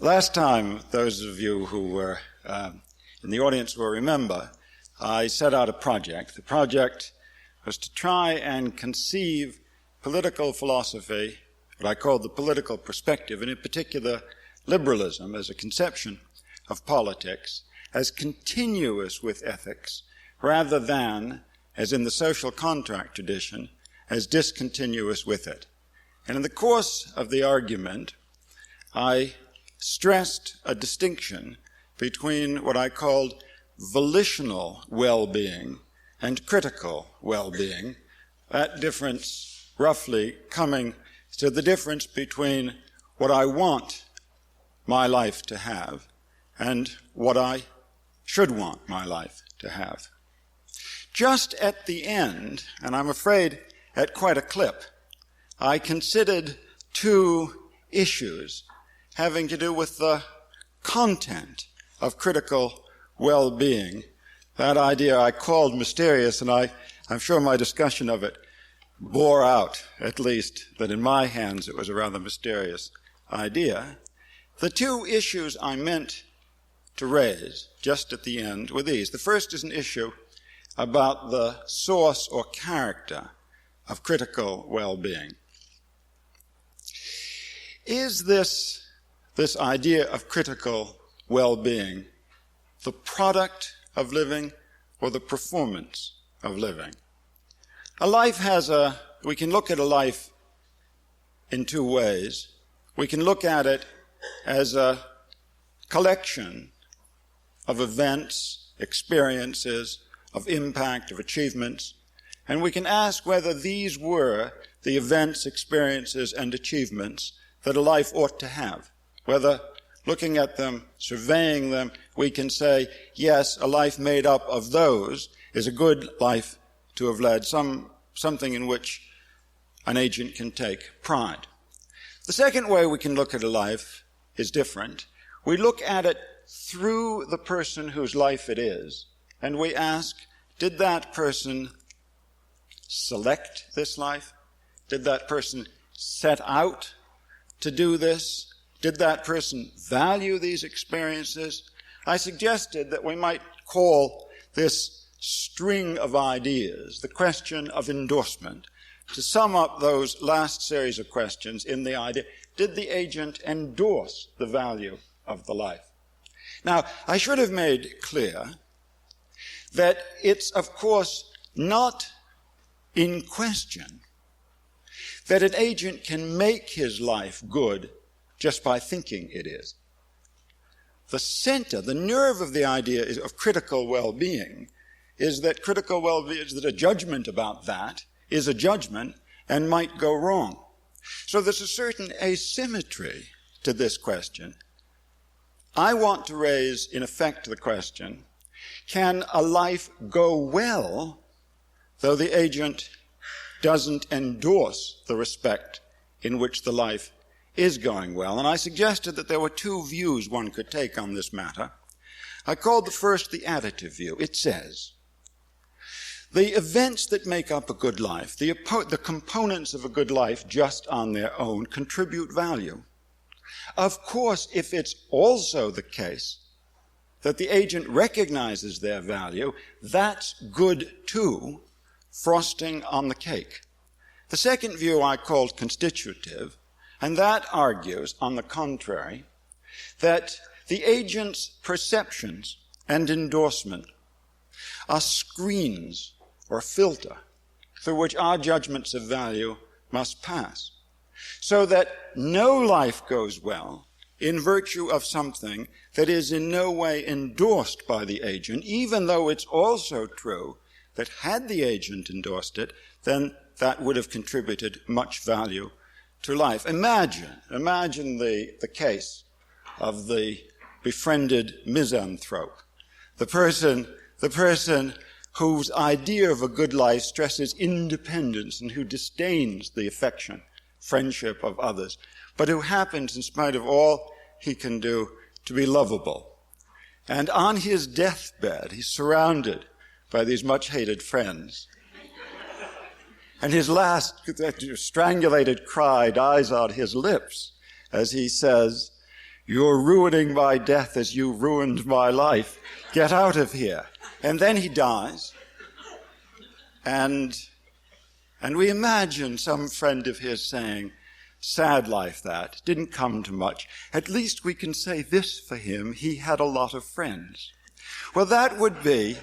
Last time, those of you who were in the audience will remember, I set out a project. The project was to try and conceive political philosophy, what I called the political perspective, and in particular liberalism as a conception of politics, as continuous with ethics, rather than, as in the social contract tradition, as discontinuous with it. And in the course of the argument, I stressed a distinction between what I called volitional well-being and critical well-being, that difference roughly coming to the difference between what I want my life to have and what I should want my life to have. Just at the end, and I'm afraid at quite a clip, I considered two issues having to do with the content of critical well-being. That idea I called mysterious, and I'm sure my discussion of it bore out, at least, that in my hands it was a rather mysterious idea. The two issues I meant to raise just at the end were these. The first is an issue about the source or character of critical well-being. Is this idea of critical well-being the product of living or the performance of living? We can look at a life in two ways. We can look at it as a collection of events, experiences, of impact, of achievements, and we can ask whether these were the events, experiences, and achievements that a life ought to have. Whether, looking at them, surveying them, we can say, yes, a life made up of those is a good life to have led, something in which an agent can take pride. The second way we can look at a life is different. We look at it through the person whose life it is, and we ask, did that person select this life? Did that person set out to do this? Did that person value these experiences? I suggested that we might call this string of ideas the question of endorsement, to sum up those last series of questions in the idea, did the agent endorse the value of the life? Now, I should have made clear that it's, of course, not in question that an agent can make his life good just by thinking it is. The center, the nerve of the idea of critical well-being is that a judgment about that is a judgment and might go wrong. So there's a certain asymmetry to this question. I want to raise, in effect, the question, can a life go well though the agent doesn't endorse the respect in which the life is going well? And I suggested that there were two views one could take on this matter. I called the first the additive view. It says, the events that make up a good life, the components of a good life just on their own, contribute value. Of course, if it's also the case that the agent recognizes their value, that's good too, frosting on the cake. The second view I called constitutive, and that argues, on the contrary, that the agent's perceptions and endorsement are screens or filter through which our judgments of value must pass, so that no life goes well in virtue of something that is in no way endorsed by the agent, even though it's also true that had the agent endorsed it, then that would have contributed much value to life. Imagine the case of the befriended misanthrope, the person whose idea of a good life stresses independence and who disdains the affection, friendship of others, but who happens, in spite of all he can do, to be lovable. And on his deathbed, he's surrounded by these much-hated friends. And his last strangulated cry dies on his lips as he says, You're ruining my death as you ruined my life. Get out of here. And then he dies. And we imagine some friend of his saying, sad life that, didn't come to much. At least we can say this for him, he had a lot of friends. Well, that would be,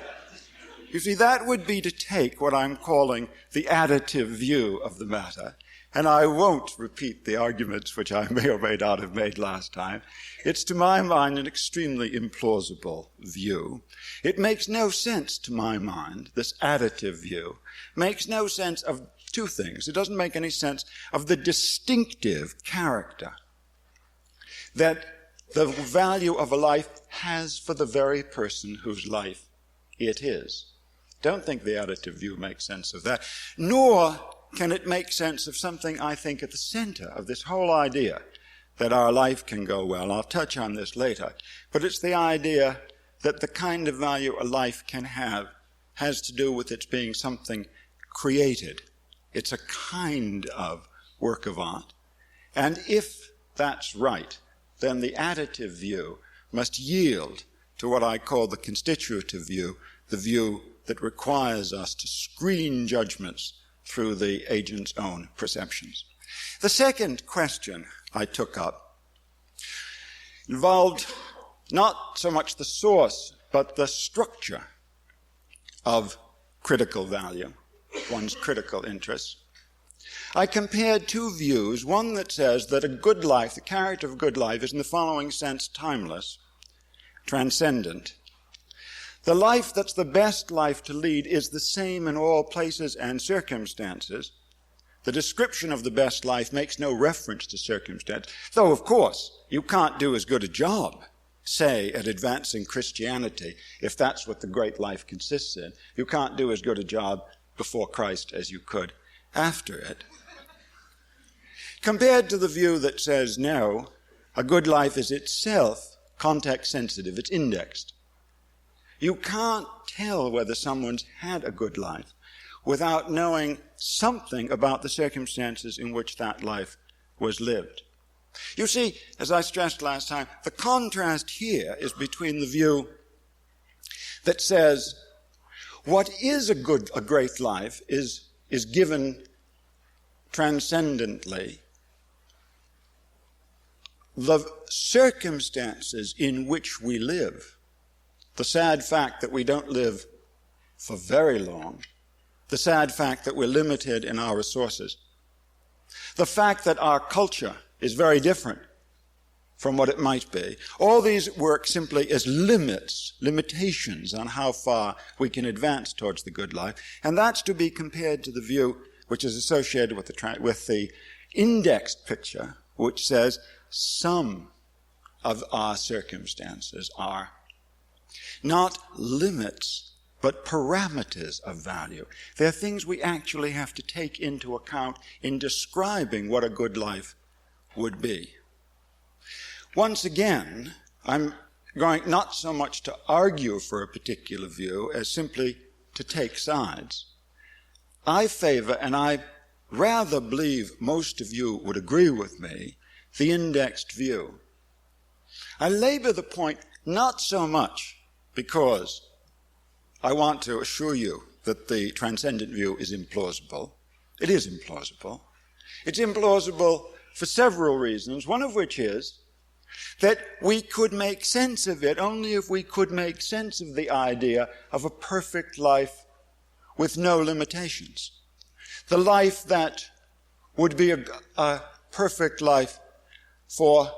you see, that would be to take what I'm calling the additive view of the matter. And I won't repeat the arguments which I may or may not have made last time. It's, to my mind, an extremely implausible view. It makes no sense, to my mind, this additive view. Makes no sense of two things. It doesn't make any sense of the distinctive character that the value of a life has for the very person whose life it is. Don't think the additive view makes sense of that, nor can it make sense of something I think at the center of this whole idea that our life can go well. I'll touch on this later, but it's the idea that the kind of value a life can have has to do with its being something created. It's a kind of work of art. And if that's right, then the additive view must yield to what I call the constitutive view, the view that requires us to screen judgments through the agent's own perceptions. The second question I took up involved not so much the source, but the structure of critical value, one's critical interests. I compared two views, one that says that a good life, the character of a good life, is in the following sense timeless, transcendent. The life that's the best life to lead is the same in all places and circumstances. The description of the best life makes no reference to circumstance, though, of course, you can't do as good a job, say, at advancing Christianity, if that's what the great life consists in. You can't do as good a job before Christ as you could after it. Compared to the view that says, no, a good life is itself context sensitive, it's indexed. You can't tell whether someone's had a good life without knowing something about the circumstances in which that life was lived. You see, as I stressed last time, the contrast here is between the view that says what is a great life is given transcendently. The circumstances in which we live, the sad fact that we don't live for very long, the sad fact that we're limited in our resources, the fact that our culture is very different from what it might be. All these work simply as limitations on how far we can advance towards the good life, and that's to be compared to the view which is associated with the indexed picture, which says some of our circumstances are not limits, but parameters of value. They're things we actually have to take into account in describing what a good life would be. Once again, I'm going not so much to argue for a particular view as simply to take sides. I favor, and I rather believe most of you would agree with me, the indexed view. I labor the point not so much because I want to assure you that the transcendent view is implausible. It is implausible. It's implausible for several reasons, one of which is that we could make sense of it only if we could make sense of the idea of a perfect life with no limitations. The life that would be a perfect life for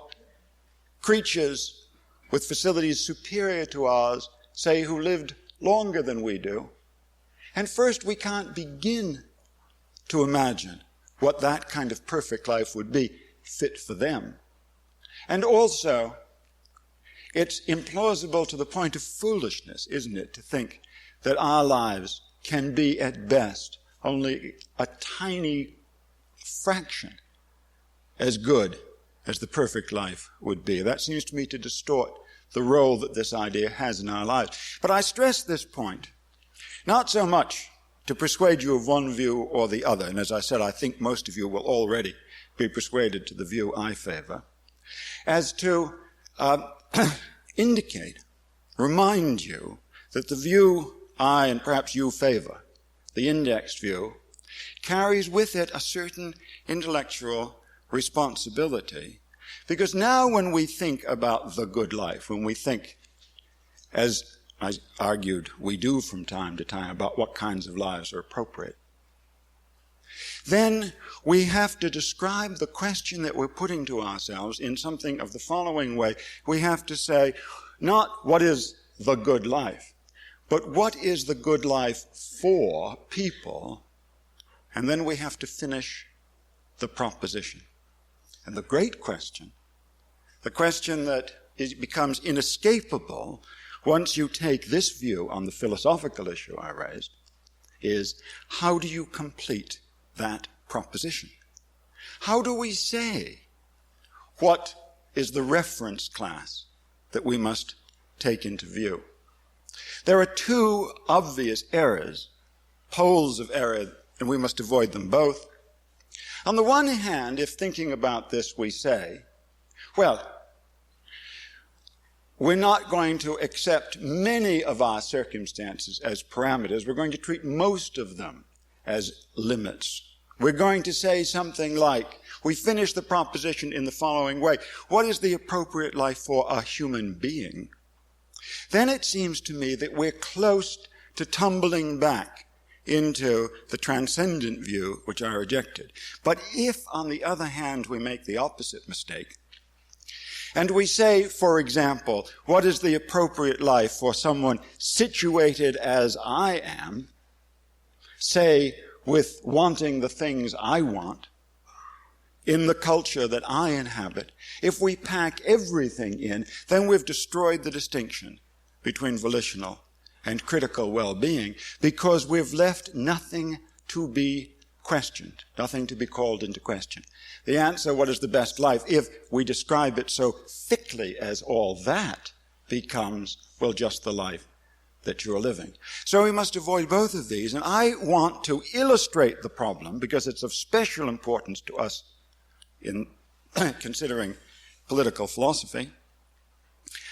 creatures with facilities superior to ours, say, who lived longer than we do. And first, we can't begin to imagine what that kind of perfect life would be fit for them. And also, it's implausible to the point of foolishness, isn't it, to think that our lives can be at best only a tiny fraction as good as the perfect life would be. That seems to me to distort the role that this idea has in our lives. But I stress this point, not so much to persuade you of one view or the other, and as I said, I think most of you will already be persuaded to the view I favor, as to indicate, remind you that the view I and perhaps you favor, the indexed view, carries with it a certain intellectual responsibility. Because now when we think about the good life, when we think, as I argued we do from time to time, about what kinds of lives are appropriate, then we have to describe the question that we're putting to ourselves in something of the following way. We have to say, not what is the good life, but what is the good life for people? And then we have to finish the proposition. And the great question, the question that becomes inescapable once you take this view on the philosophical issue I raised, is how do you complete that proposition? How do we say what is the reference class that we must take into view? There are two obvious errors, poles of error, and we must avoid them both. On the one hand, if thinking about this we say, well, we're not going to accept many of our circumstances as parameters. We're going to treat most of them as limits. We're going to say something like, we finish the proposition in the following way: what is the appropriate life for a human being? Then it seems to me that we're close to tumbling back into the transcendent view, which I rejected. But if, on the other hand, we make the opposite mistake, and we say, for example, what is the appropriate life for someone situated as I am, say, with wanting the things I want, in the culture that I inhabit, if we pack everything in, then we've destroyed the distinction between volitional and critical well-being, because we've left nothing to be questioned, nothing to be called into question. The answer, what is the best life, if we describe it so thickly as all that, becomes, well, just the life that you're living. So we must avoid both of these, and I want to illustrate the problem, because it's of special importance to us in considering political philosophy.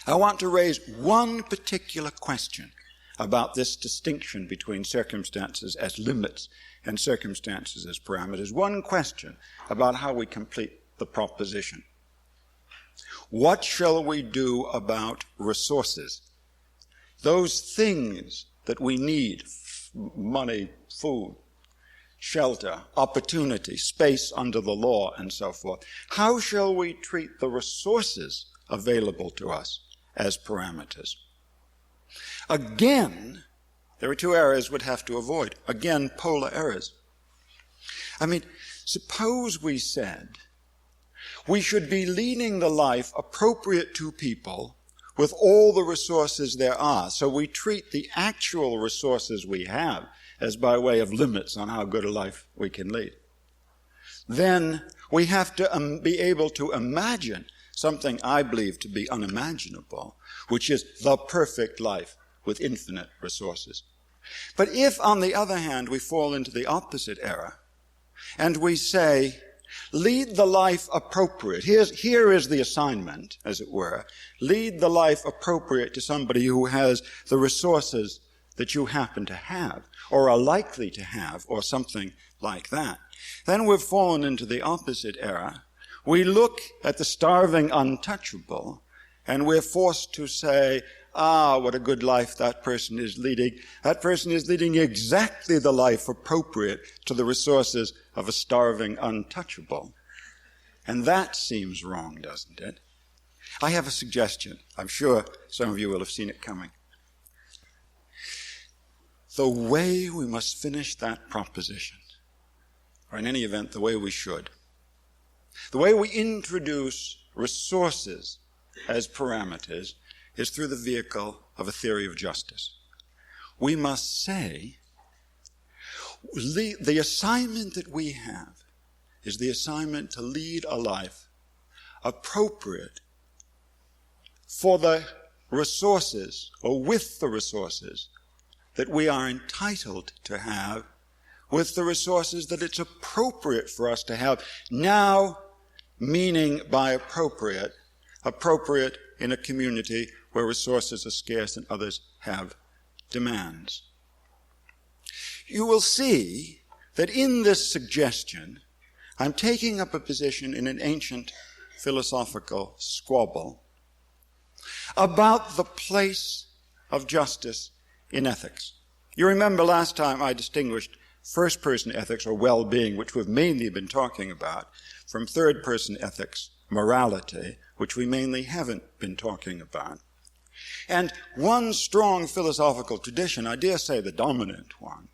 I want to raise one particular question about this distinction between circumstances as limits and circumstances as parameters. One question about how we complete the proposition. What shall we do about resources? Those things that we need, money, food, shelter, opportunity, space under the law, and so forth. How shall we treat the resources available to us as parameters? Again, there are two errors we'd have to avoid. Again, polar errors. I mean, suppose we said we should be leading the life appropriate to people with all the resources there are. So we treat the actual resources we have as by way of limits on how good a life we can lead. Then we have to be able to imagine something I believe to be unimaginable, which is the perfect life with infinite resources. But if, on the other hand, we fall into the opposite error, and we say, lead the life appropriate. Here is the assignment, as it were. Lead the life appropriate to somebody who has the resources that you happen to have, or are likely to have, or something like that. Then we've fallen into the opposite error. We look at the starving untouchable, and we're forced to say, what a good life that person is leading. That person is leading exactly the life appropriate to the resources of a starving untouchable. And that seems wrong, doesn't it? I have a suggestion. I'm sure some of you will have seen it coming. The way we must finish that proposition, or in any event, the way we should, the way we introduce resources as parameters, is through the vehicle of a theory of justice. We must say, the assignment that we have is the assignment to lead a life appropriate for the resources, or with the resources, that we are entitled to have, with the resources that it's appropriate for us to have. Now, meaning by appropriate in a community where resources are scarce and others have demands. You will see that in this suggestion, I'm taking up a position in an ancient philosophical squabble about the place of justice in ethics. You remember last time I distinguished first-person ethics, or well-being, which we've mainly been talking about, from third-person ethics, morality, which we mainly haven't been talking about. And one strong philosophical tradition, I dare say the dominant one,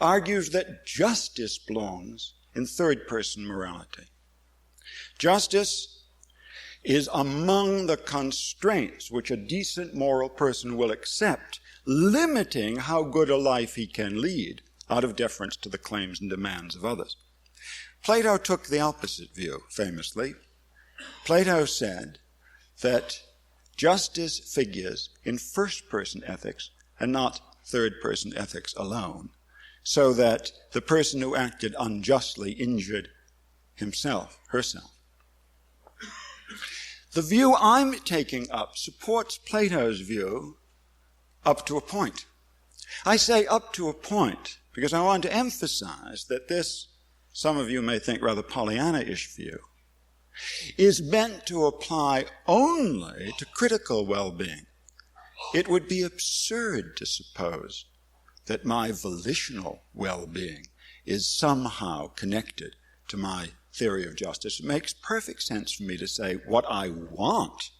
argues that justice belongs in third-person morality. Justice is among the constraints which a decent moral person will accept, limiting how good a life he can lead out of deference to the claims and demands of others. Plato took the opposite view, famously. Plato said that justice figures in first-person ethics and not third-person ethics alone, so that the person who acted unjustly injured himself, herself. The view I'm taking up supports Plato's view up to a point. I say up to a point because I want to emphasize that this, some of you may think rather Pollyanna-ish view, is meant to apply only to critical well-being. It would be absurd to suppose that my volitional well-being is somehow connected to my theory of justice. It makes perfect sense for me to say what I want,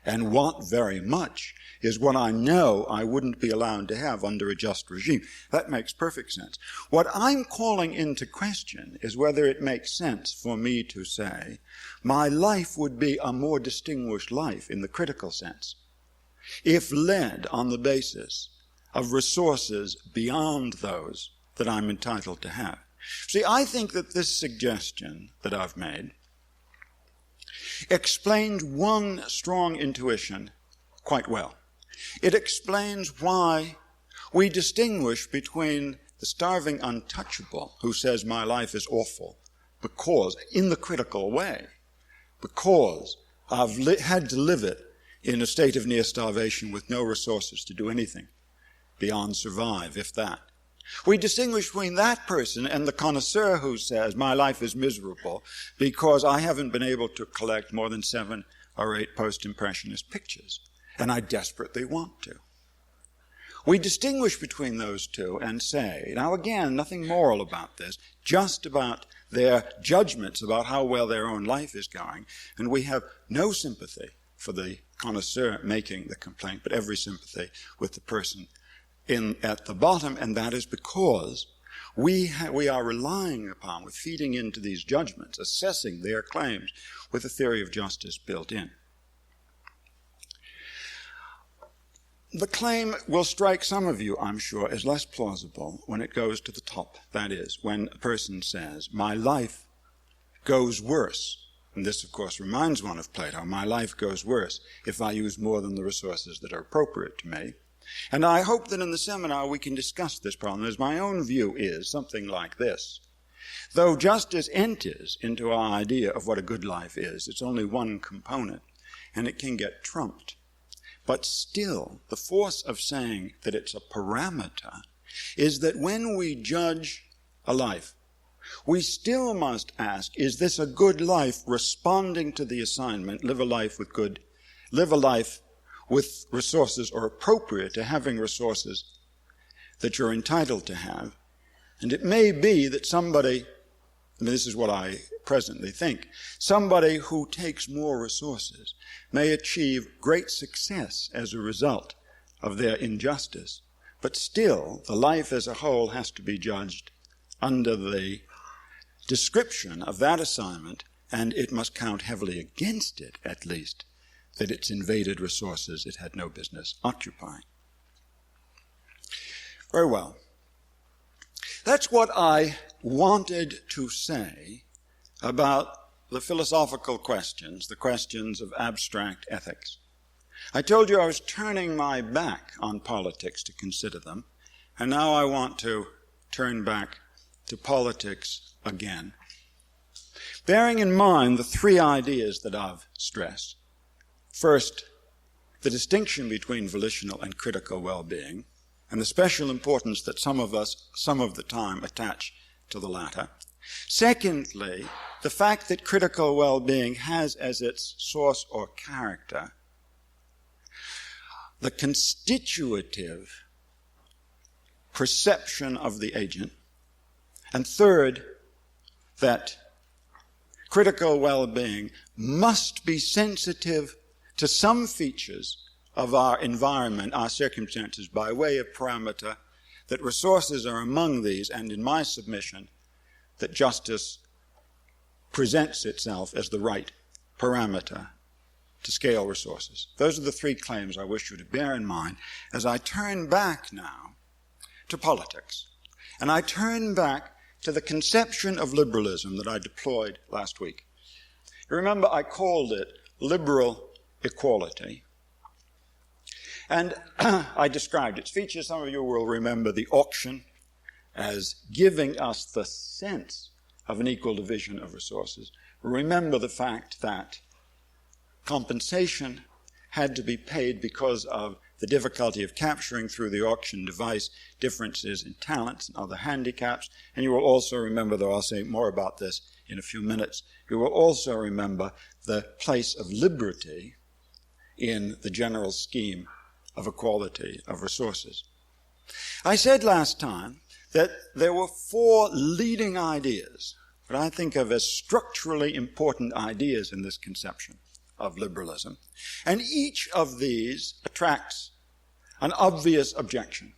and want very much, is what I know I wouldn't be allowed to have under a just regime. That makes perfect sense. What I'm calling into question is whether it makes sense for me to say my life would be a more distinguished life in the critical sense if led on the basis of resources beyond those that I'm entitled to have. See, I think that this suggestion that I've made explains one strong intuition quite well. It explains why we distinguish between the starving untouchable who says my life is awful because, in the critical way, because I've had to live it in a state of near starvation with no resources to do anything beyond survive, if that. We distinguish between that person and the connoisseur who says my life is miserable because I haven't been able to collect more than 7 or 8 post-impressionist pictures, and I desperately want to. We distinguish between those two and say, now again, nothing moral about this, just about their judgments about how well their own life is going, and we have no sympathy for the connoisseur making the complaint, but every sympathy with the person at the bottom, and that is because we are relying upon, we're feeding into these judgments, assessing their claims with a theory of justice built in. The claim will strike some of you, I'm sure, as less plausible when it goes to the top. That is, when a person says, my life goes worse. And this, of course, reminds one of Plato. My life goes worse if I use more than the resources that are appropriate to me. And I hope that in the seminar we can discuss this problem, as my own view is something like this. Though justice enters into our idea of what a good life is, it's only one component, and it can get trumped. But still, the force of saying that it's a parameter is that when we judge a life, we still must ask, is this a good life responding to the assignment, live a life with resources or appropriate to having resources that you're entitled to have. And it may be that somebody, this is what I presently think, somebody who takes more resources may achieve great success as a result of their injustice, but still the life as a whole has to be judged under the description of that assignment, and it must count heavily against it, at least, that it's invaded resources it had no business occupying. Very well. That's what I wanted to say about the philosophical questions, the questions of abstract ethics. I told you I was turning my back on politics to consider them, and now I want to turn back to politics again. Bearing in mind the 3 ideas that I've stressed. First, the distinction between volitional and critical well-being, and the special importance that some of us, some of the time, attach to the latter. Secondly, the fact that critical well-being has as its source or character the constitutive perception of the agent. And third, that critical well-being must be sensitive to some features of our environment, our circumstances, by way of parameter, that resources are among these, and in my submission, that justice presents itself as the right parameter to scale resources. Those are the three claims I wish you to bear in mind as I turn back now to politics. And I turn back to the conception of liberalism that I deployed last week. You remember I called it liberal equality. And I described its features. Some of you will remember the auction as giving us the sense of an equal division of resources. Remember the fact that compensation had to be paid because of the difficulty of capturing through the auction device differences in talents and other handicaps. And you will also remember, though I'll say more about this in a few minutes, you will also remember the place of liberty in the general scheme of equality of resources. I said last time that there were four leading ideas that I think of as structurally important ideas in this conception of liberalism. And each of these attracts an obvious objection.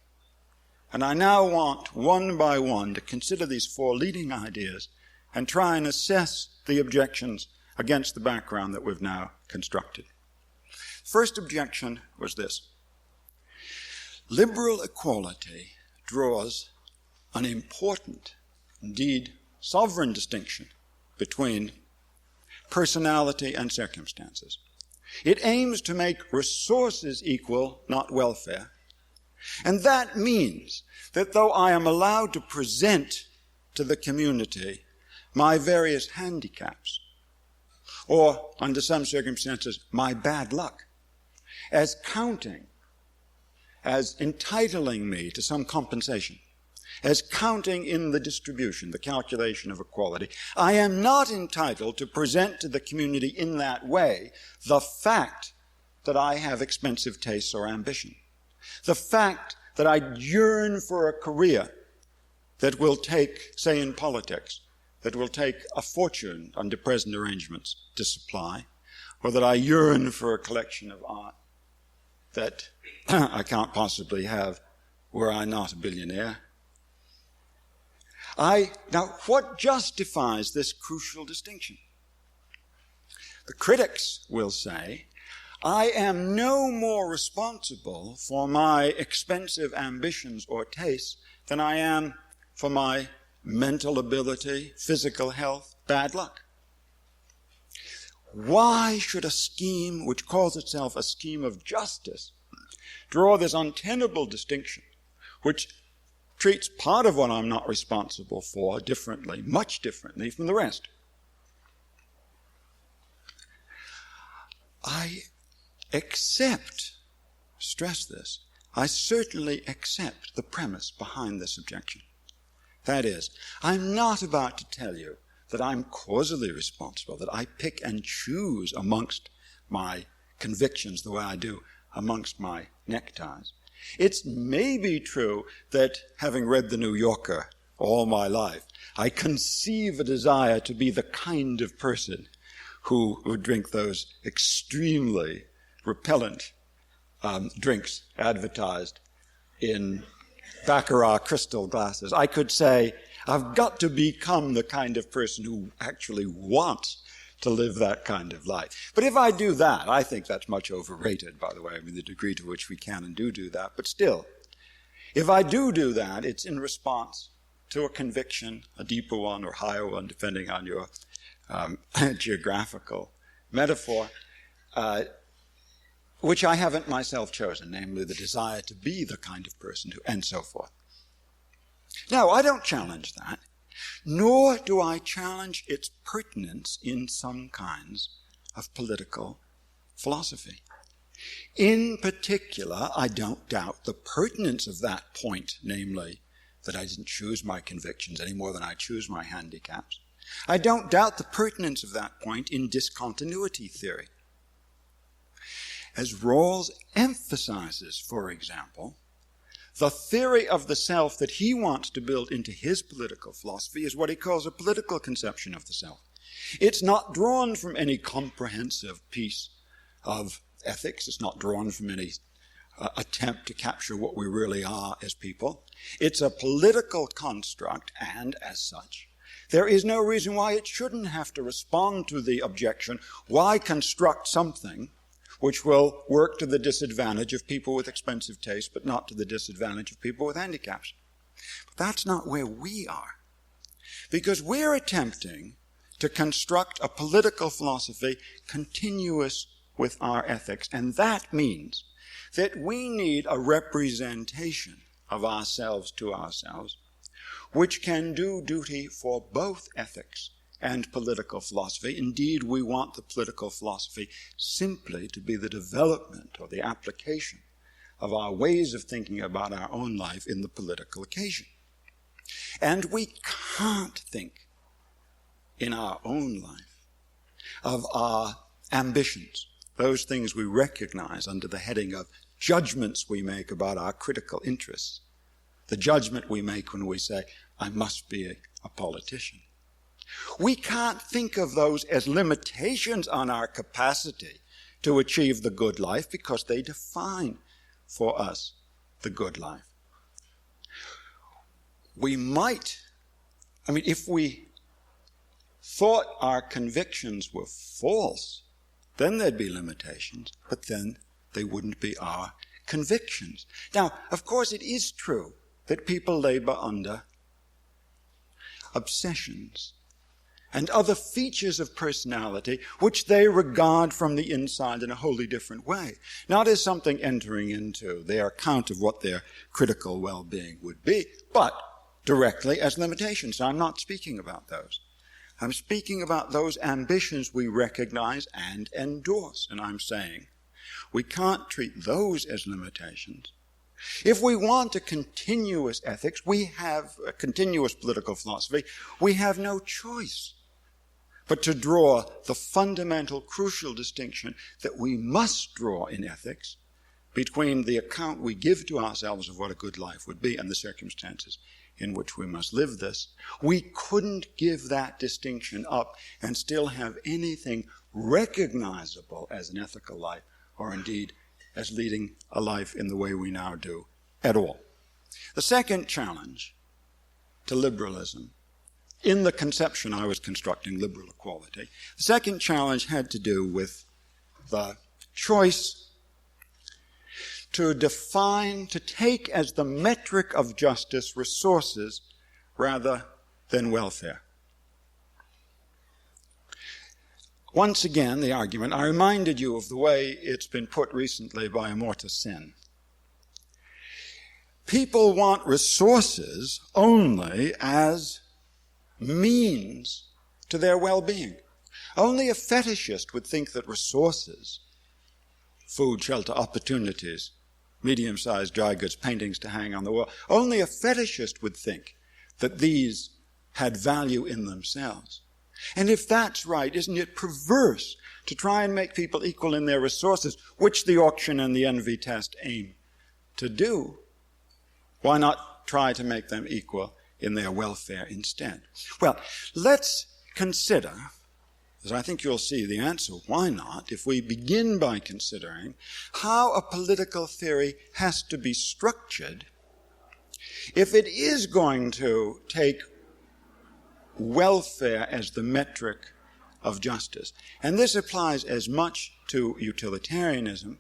And I now want, one by one, to consider these four leading ideas and try and assess the objections against the background that we've now constructed. First objection was this. Liberal equality draws an important, indeed sovereign distinction between personality and circumstances. It aims to make resources equal, not welfare. And that means that though I am allowed to present to the community my various handicaps, or under some circumstances, my bad luck, as counting, as entitling me to some compensation, as counting in the distribution, the calculation of equality, I am not entitled to present to the community in that way the fact that I have expensive tastes or ambition, the fact that I yearn for a career that will take, say in politics, that will take a fortune under present arrangements to supply, or that I yearn for a collection of art that I can't possibly have were I not a billionaire. Now, what justifies this crucial distinction? The critics will say, I am no more responsible for my expensive ambitions or tastes than I am for my mental ability, physical health, bad luck. Why should a scheme which calls itself a scheme of justice draw this untenable distinction, which treats part of what I'm not responsible for differently, much differently from the rest? I accept, stress this, I certainly accept the premise behind this objection. That is, I'm not about to tell you that I'm causally responsible, that I pick and choose amongst my convictions the way I do amongst my neckties. It may be true that, having read The New Yorker all my life, I conceive a desire to be the kind of person who would drink those extremely repellent drinks advertised in Baccarat crystal glasses. I could say, I've got to become the kind of person who actually wants to live that kind of life. But if I do that, I think that's much overrated, by the way, I mean, the degree to which we can and do that. But still, if I do that, it's in response to a conviction, a deeper one or higher one, depending on your geographical metaphor, which I haven't myself chosen, namely the desire to be the kind of person who, and so forth. Now, I don't challenge that, nor do I challenge its pertinence in some kinds of political philosophy. In particular, I don't doubt the pertinence of that point, namely, that I didn't choose my convictions any more than I choose my handicaps. I don't doubt the pertinence of that point in discontinuity theory. As Rawls emphasizes, for example, the theory of the self that he wants to build into his political philosophy is what he calls a political conception of the self. It's not drawn from any comprehensive piece of ethics. It's not drawn from any attempt to capture what we really are as people. It's a political construct, and as such, there is no reason why it shouldn't have to respond to the objection, why construct something which will work to the disadvantage of people with expensive taste, but not to the disadvantage of people with handicaps. But that's not where we are, because we're attempting to construct a political philosophy continuous with our ethics, and that means that we need a representation of ourselves to ourselves, which can do duty for both ethics and political philosophy. Indeed, we want the political philosophy simply to be the development or the application of our ways of thinking about our own life in the political occasion. And we can't think in our own life of our ambitions, those things we recognize under the heading of judgments we make about our critical interests, the judgment we make when we say, I must be a politician. We can't think of those as limitations on our capacity to achieve the good life because they define for us the good life. We might, if we thought our convictions were false, then there'd be limitations, but then they wouldn't be our convictions. Now, of course, it is true that people labor under obsessions and other features of personality which they regard from the inside in a wholly different way, not as something entering into their account of what their critical well-being would be, but directly as limitations. I'm not speaking about those. I'm speaking about those ambitions we recognize and endorse, and I'm saying we can't treat those as limitations. If we want a continuous ethics, we have a continuous political philosophy, we have no choice but to draw the fundamental, crucial distinction that we must draw in ethics between the account we give to ourselves of what a good life would be and the circumstances in which we must live this. We couldn't give that distinction up and still have anything recognizable as an ethical life, or indeed as leading a life in the way we now do at all. The second challenge to liberalism, in the conception I was constructing liberal equality, the second challenge had to do with the choice to define, to take as the metric of justice resources rather than welfare. Once again, the argument, I reminded you of the way it's been put recently by Amartya Sen. People want resources only as means to their well-being. Only a fetishist would think that resources, food, shelter, opportunities, medium-sized dry goods, paintings to hang on the wall, only a fetishist would think that these had value in themselves. And if that's right, isn't it perverse to try and make people equal in their resources, which the auction and the envy test aim to do? Why not try to make them equal in their welfare instead? Well, let's consider, as I think you'll see the answer, why not, if we begin by considering how a political theory has to be structured if it is going to take welfare as the metric of justice. And this applies as much to utilitarianism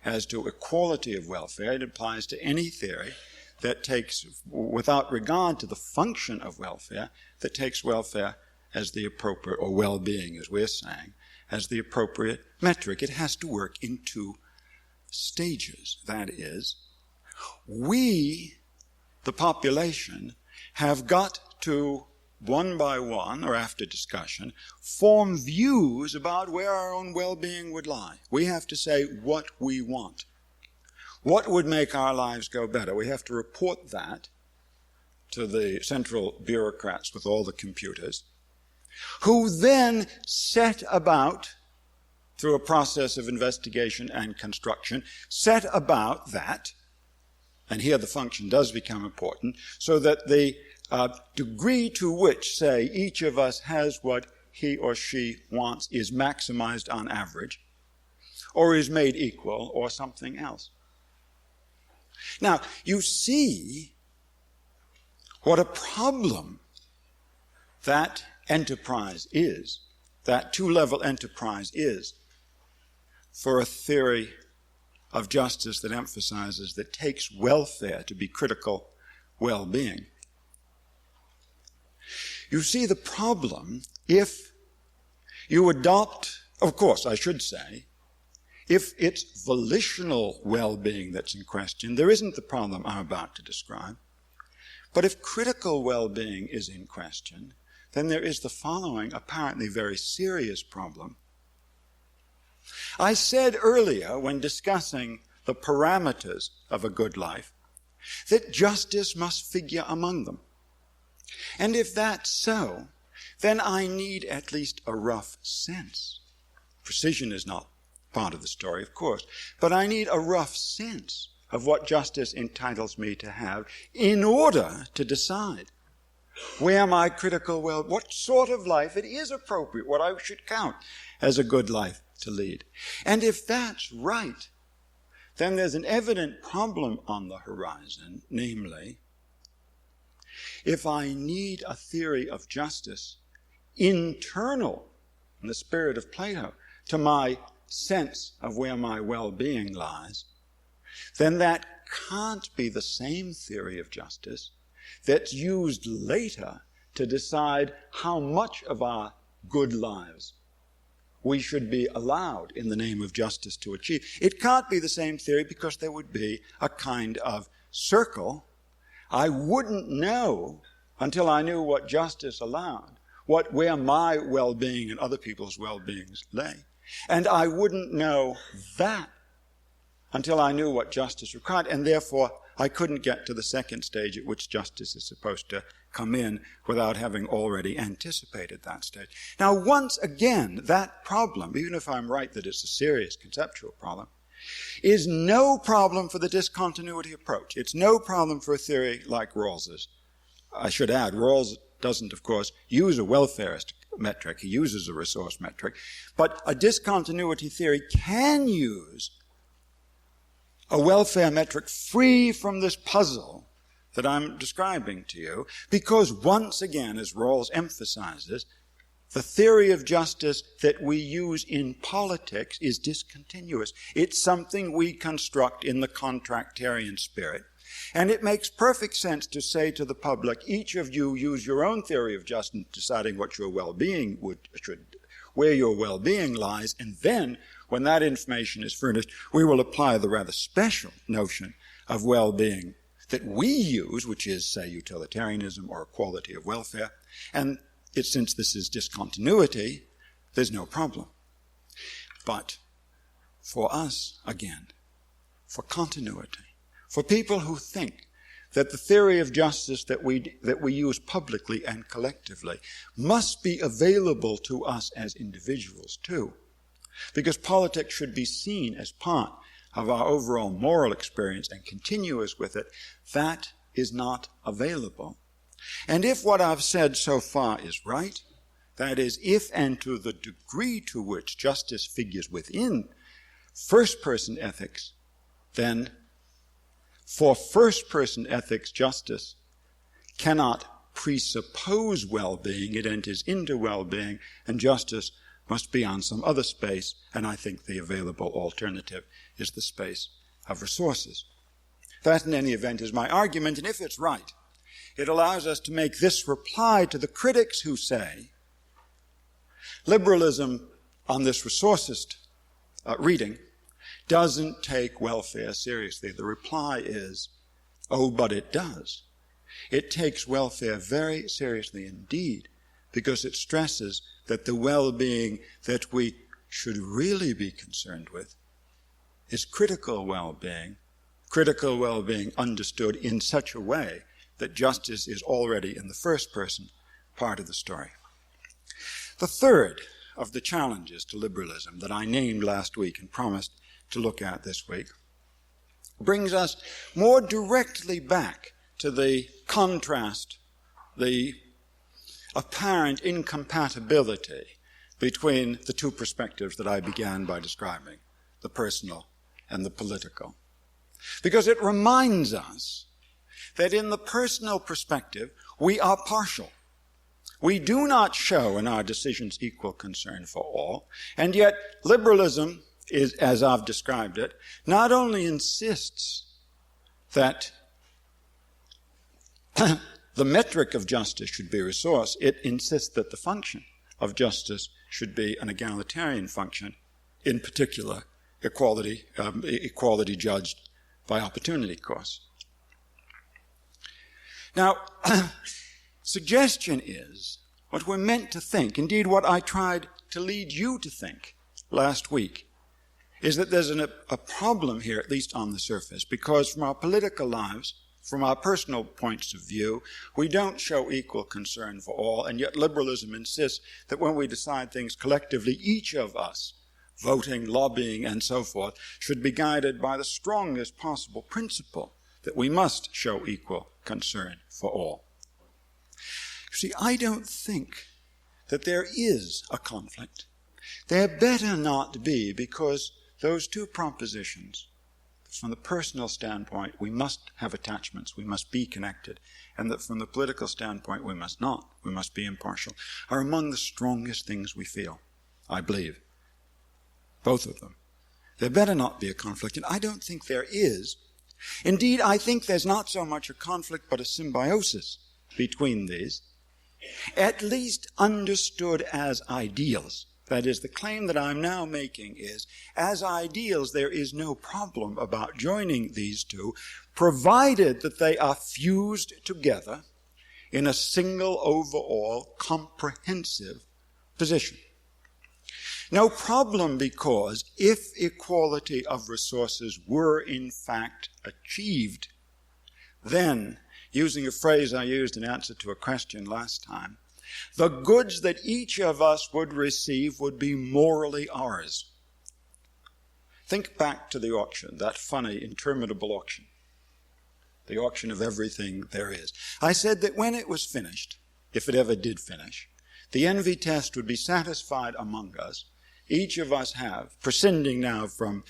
as to equality of welfare. It applies to any theory that takes, without regard to the function of welfare, that takes welfare as the appropriate, or well-being, as we're saying, as the appropriate metric. It has to work in two stages. That is, we, the population, have got to one by one, or after discussion, form views about where our own well-being would lie. We have to say what we want. What would make our lives go better? We have to report that to the central bureaucrats with all the computers, who then set about, through a process of investigation and construction, set about that, and here the function does become important, so that the degree to which, say, each of us has what he or she wants is maximized on average, or is made equal, or something else. Now, you see what a problem that enterprise is, that two-level enterprise is, for a theory of justice that emphasizes, that takes welfare to be critical well-being. You see the problem if you adopt, of course, I should say, if it's volitional well-being that's in question, there isn't the problem I'm about to describe. But if critical well-being is in question, then there is the following apparently very serious problem. I said earlier, when discussing the parameters of a good life, that justice must figure among them. And if that's so, then I need at least a rough sense. Precision is not part of the story, of course, but I need a rough sense of what justice entitles me to have in order to decide where my critical what sort of life it is appropriate, what I should count as a good life to lead. And if that's right, then there's an evident problem on the horizon, namely, if I need a theory of justice internal, in the spirit of Plato, to my sense of where my well-being lies, then that can't be the same theory of justice that's used later to decide how much of our good lives we should be allowed in the name of justice to achieve. It can't be the same theory because there would be a kind of circle. I wouldn't know until I knew what justice allowed, where my well-being and other people's well-beings lay. And I wouldn't know that until I knew what justice required, and therefore I couldn't get to the second stage at which justice is supposed to come in without having already anticipated that stage. Now, once again, that problem, even if I'm right that it's a serious conceptual problem, is no problem for the discontinuity approach. It's no problem for a theory like Rawls's. I should add, Rawls doesn't, of course, use a welfarist metric. He uses a resource metric. But a discontinuity theory can use a welfare metric free from this puzzle that I'm describing to you, because once again, as Rawls emphasizes, the theory of justice that we use in politics is discontinuous. It's something we construct in the contractarian spirit. And it makes perfect sense to say to the public, each of you use your own theory of justice in deciding what your well-being where your well-being lies, and then, when that information is furnished, we will apply the rather special notion of well-being that we use, which is, say, utilitarianism or equality of welfare. And since this is discontinuity, there's no problem. But for us, again, for continuity, for people who think that the theory of justice that we use publicly and collectively must be available to us as individuals too, because politics should be seen as part of our overall moral experience and continuous with it, that is not available. And if what I've said so far is right, that is, if and to the degree to which justice figures within first-person ethics, then for first-person ethics, justice cannot presuppose well-being. It enters into well-being, and justice must be on some other space, and I think the available alternative is the space of resources. That, in any event, is my argument, and if it's right, it allows us to make this reply to the critics who say liberalism on this resourcist reading doesn't take welfare seriously. The reply is, oh, but it does. it takes welfare very seriously indeed, because it stresses that the well-being that we should really be concerned with is critical well-being understood in such a way that justice is already in the first person part of the story. The third of the challenges to liberalism that I named last week and promised to look at this week brings us more directly back to the contrast, the apparent incompatibility between the two perspectives that I began by describing, the personal and the political. Because it reminds us that in the personal perspective, we are partial. We do not show in our decisions equal concern for all, and yet liberalism is, as I've described it, not only insists that the metric of justice should be resource, it insists that the function of justice should be an egalitarian function, in particular, equality judged by opportunity cost. Now, suggestion is what we're meant to think, indeed what I tried to lead you to think last week, is that there's a problem here, at least on the surface, because from our political lives, from our personal points of view, we don't show equal concern for all, and yet liberalism insists that when we decide things collectively, each of us, voting, lobbying, and so forth, should be guided by the strongest possible principle that we must show equal concern for all. You see, I don't think that there is a conflict. There better not be, because those two propositions, from the personal standpoint, we must have attachments, we must be connected, and that from the political standpoint, we must not, we must be impartial, are among the strongest things we feel, I believe. Both of them. There better not be a conflict, and I don't think there is. Indeed, I think there's not so much a conflict, but a symbiosis between these, at least understood as ideals. That is, the claim that I'm now making is, as ideals, there is no problem about joining these two, provided that they are fused together in a single, overall, comprehensive position. No problem because if equality of resources were in fact achieved, then, using a phrase I used in answer to a question last time, the goods that each of us would receive would be morally ours. Think back to the auction, that funny, interminable auction, the auction of everything there is. I said that when it was finished, if it ever did finish, the envy test would be satisfied among us. Each of us have, prescinding now from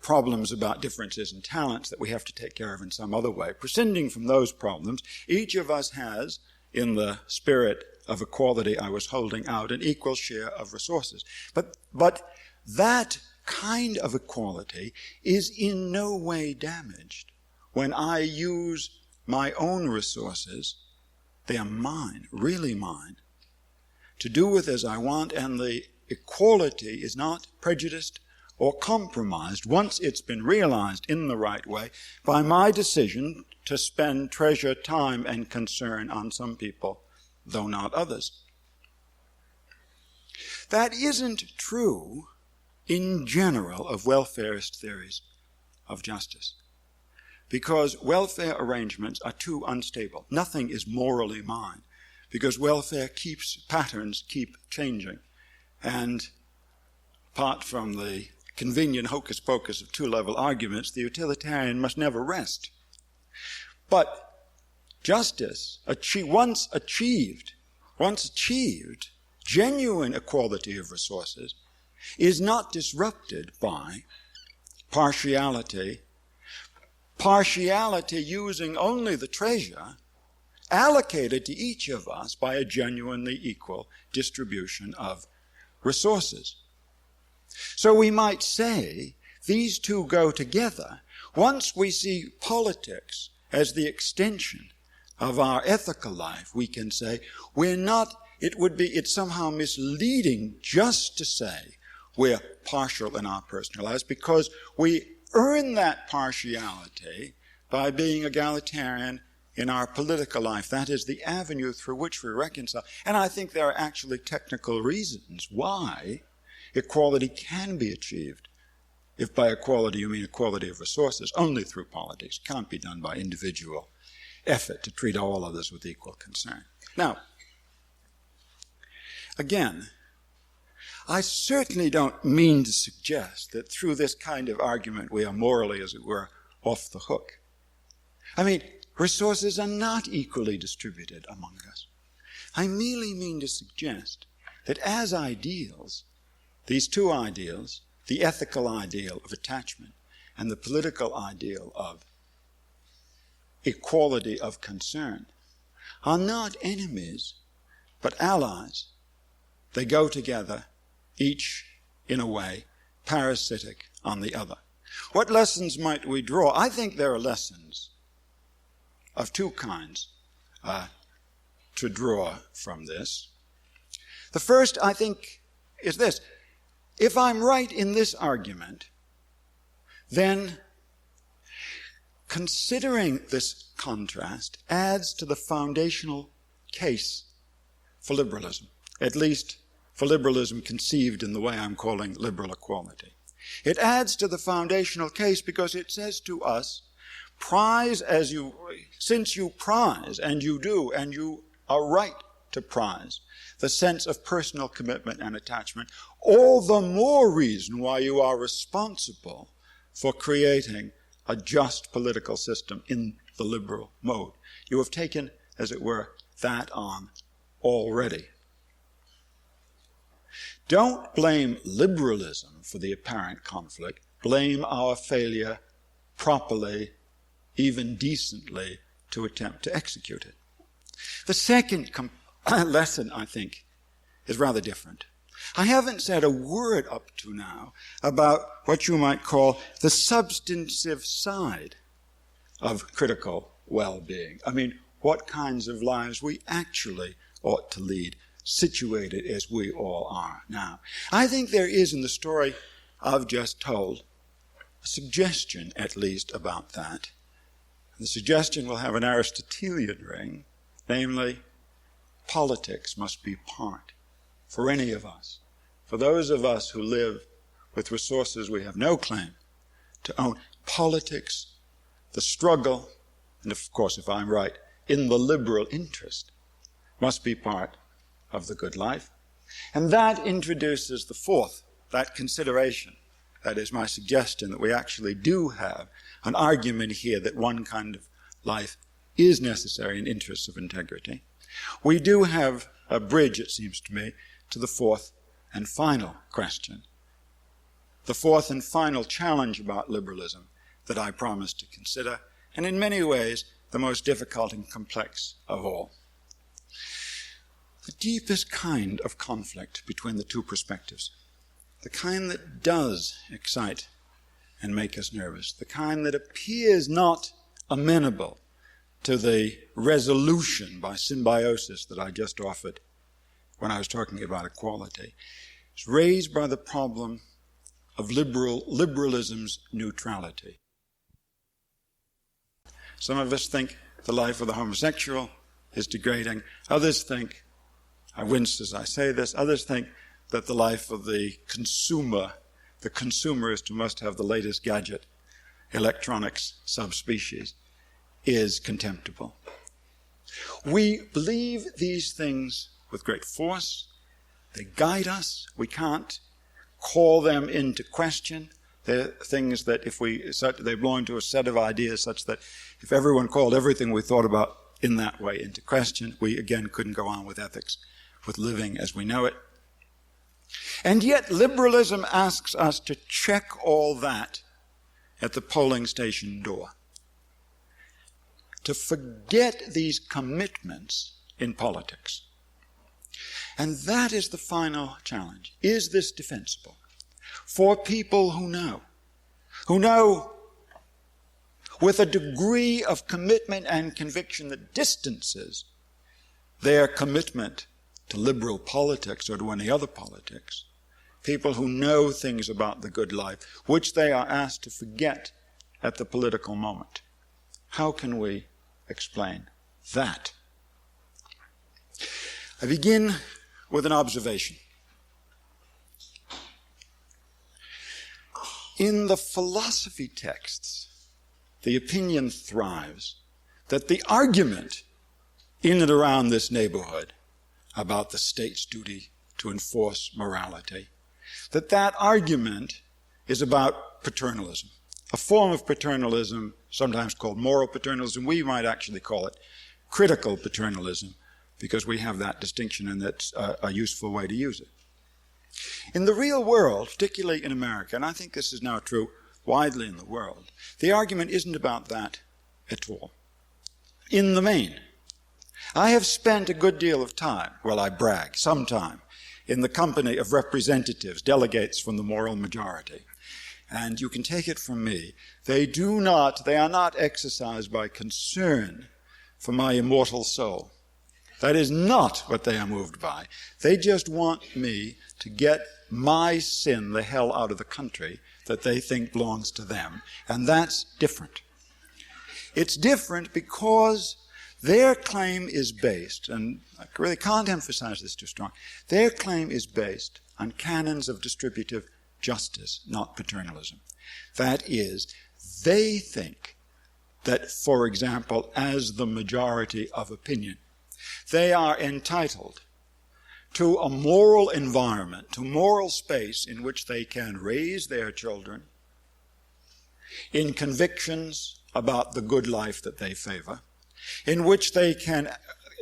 problems about differences in talents that we have to take care of in some other way, prescinding from those problems, each of us has, in the spirit of equality I was holding out, an equal share of resources. But that kind of equality is in no way damaged when I use my own resources, they are mine, really mine, to do with as I want, and the equality is not prejudiced or compromised once it's been realized in the right way by my decision to spend treasure, time, and concern on some people, though not others. That isn't true in general of welfarist theories of justice, because welfare arrangements are too unstable. Nothing is morally mine, because welfare patterns keep changing. And apart from the convenient hocus pocus of two-level arguments, the utilitarian must never rest. But justice, once achieved, genuine equality of resources is not disrupted by partiality using only the treasure allocated to each of us by a genuinely equal distribution of resources. So we might say these two go together. Once we see politics as the extension of our ethical life, we can say it's somehow misleading just to say we're partial in our personal lives, because we earn that partiality by being egalitarian in our political life. That is the avenue through which we reconcile. And I think there are actually technical reasons why equality can be achieved. If by equality you mean equality of resources, only through politics. It can't be done by individual effort to treat all others with equal concern. Now, again, I certainly don't mean to suggest that through this kind of argument we are morally, as it were, off the hook. I mean, resources are not equally distributed among us. I merely mean to suggest that as ideals, these two ideals, the ethical ideal of attachment and the political ideal of equality of concern, are not enemies, but allies. They go together, each, in a way, parasitic on the other. What lessons might we draw? I think there are lessons of two kinds to draw from this. The first, I think, is this. If I'm right in this argument, then considering this contrast adds to the foundational case for liberalism, at least for liberalism conceived in the way I'm calling liberal equality. It adds to the foundational case because it says to us, since you prize, and you do, and you are right to prize, the sense of personal commitment and attachment, all the more reason why you are responsible for creating a just political system in the liberal mode. You have taken, as it were, that on already. Don't blame liberalism for the apparent conflict. Blame our failure properly, even decently, to attempt to execute it. The second lesson, I think, is rather different. I haven't said a word up to now about what you might call the substantive side of critical well-being. I mean, what kinds of lives we actually ought to lead, situated as we all are now. I think there is in the story I've just told a suggestion, at least, about that. The suggestion will have an Aristotelian ring, namely, politics must be part, for any of us, for those of us who live with resources we have no claim to own. Politics, the struggle, and of course, if I'm right, in the liberal interest, must be part of the good life. And that introduces the fourth, that consideration. That is my suggestion that we actually do have an argument here that one kind of life is necessary in interests of integrity. We do have a bridge, it seems to me, to the fourth and final question. The fourth and final challenge about liberalism that I promise to consider, and in many ways, the most difficult and complex of all. The deepest kind of conflict between the two perspectives, the kind that does excite and make us nervous, the kind that appears not amenable to the resolution by symbiosis that I just offered when I was talking about equality, is raised by the problem of liberalism's neutrality. Some of us think the life of the homosexual is degrading. Others think, I wince as I say this, others think that the life of the consumerist who must have the latest gadget, electronics subspecies, is contemptible. We believe these things with great force. They guide us. We can't call them into question. They're things that they belong to a set of ideas such that if everyone called everything we thought about in that way into question, we again couldn't go on with ethics, with living as we know it. And yet liberalism asks us to check all that at the polling station door. To forget these commitments in politics. And that is the final challenge. Is this defensible? For people who know with a degree of commitment and conviction that distances their commitment to liberal politics or to any other politics, people who know things about the good life, which they are asked to forget at the political moment. How can we explain that. I begin with an observation. In the philosophy texts, the opinion thrives that the argument in and around this neighborhood about the state's duty to enforce morality, that argument is about paternalism, a form of paternalism sometimes called moral paternalism. We might actually call it critical paternalism because we have that distinction and that's a useful way to use it. In the real world, particularly in America, and I think this is now true widely in the world, the argument isn't about that at all. In the main, I have spent a good deal of time, well, I brag, some time, in the company of representatives, delegates from the moral majority. And you can take it from me, they are not exercised by concern for my immortal soul. That is not what they are moved by. They just want me to get my sin the hell out of the country that they think belongs to them. And that's different. It's different because their claim is based, and I really can't emphasize this too strong, their claim is based on canons of distributive justice, not paternalism. That is, they think that, for example, as the majority of opinion, they are entitled to a moral environment, to moral space in which they can raise their children in convictions about the good life that they favor, in which they can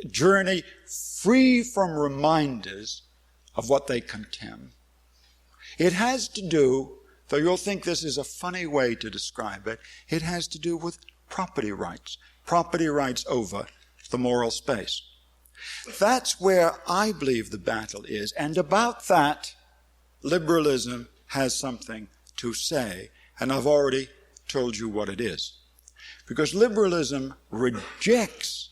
journey free from reminders of what they contemn. It has to do, though you'll think this is a funny way to describe it, it has to do with property rights over the moral space. That's where I believe the battle is, and about that, liberalism has something to say, and I've already told you what it is. Because liberalism rejects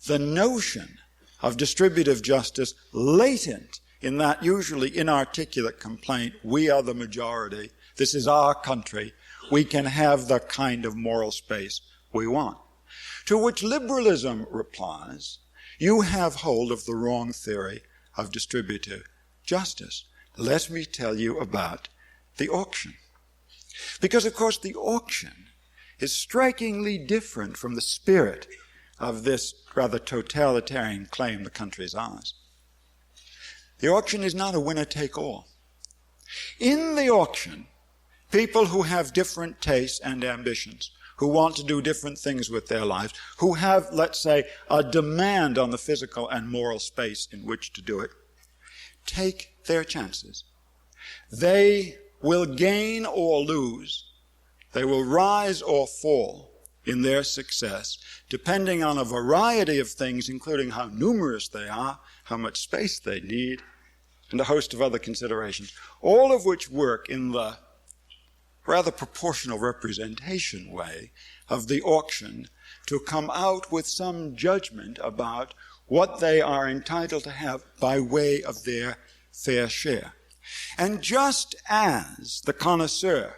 the notion of distributive justice latent in that usually inarticulate complaint, we are the majority, this is our country, we can have the kind of moral space we want. To which liberalism replies, you have hold of the wrong theory of distributive justice. Let me tell you about the auction. Because, of course, the auction is strikingly different from the spirit of this rather totalitarian claim the country is ours. The auction is not a winner-take-all. In the auction, people who have different tastes and ambitions, who want to do different things with their lives, who have, let's say, a demand on the physical and moral space in which to do it, take their chances. They will gain or lose. They will rise or fall in their success, depending on a variety of things, including how numerous they are, how much space they need, and a host of other considerations, all of which work in the rather proportional representation way of the auction to come out with some judgment about what they are entitled to have by way of their fair share. And just as the connoisseur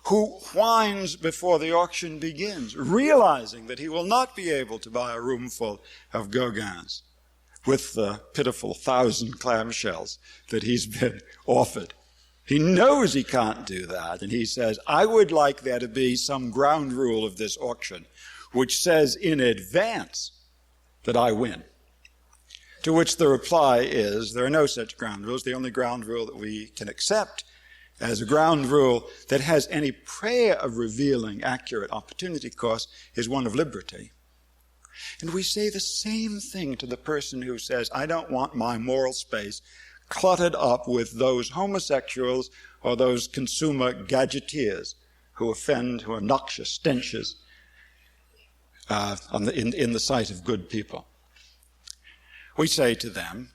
who whines before the auction begins, realizing that he will not be able to buy a room full of Gauguins with the pitiful 1,000 clamshells that he's been offered. He knows he can't do that, and he says, I would like there to be some ground rule of this auction which says in advance that I win. To which the reply is, there are no such ground rules. The only ground rule that we can accept as a ground rule that has any prayer of revealing accurate opportunity cost is one of liberty. And we say the same thing to the person who says, I don't want my moral space cluttered up with those homosexuals or those consumer gadgeteers who offend, who are noxious stenches in the sight of good people. We say to them,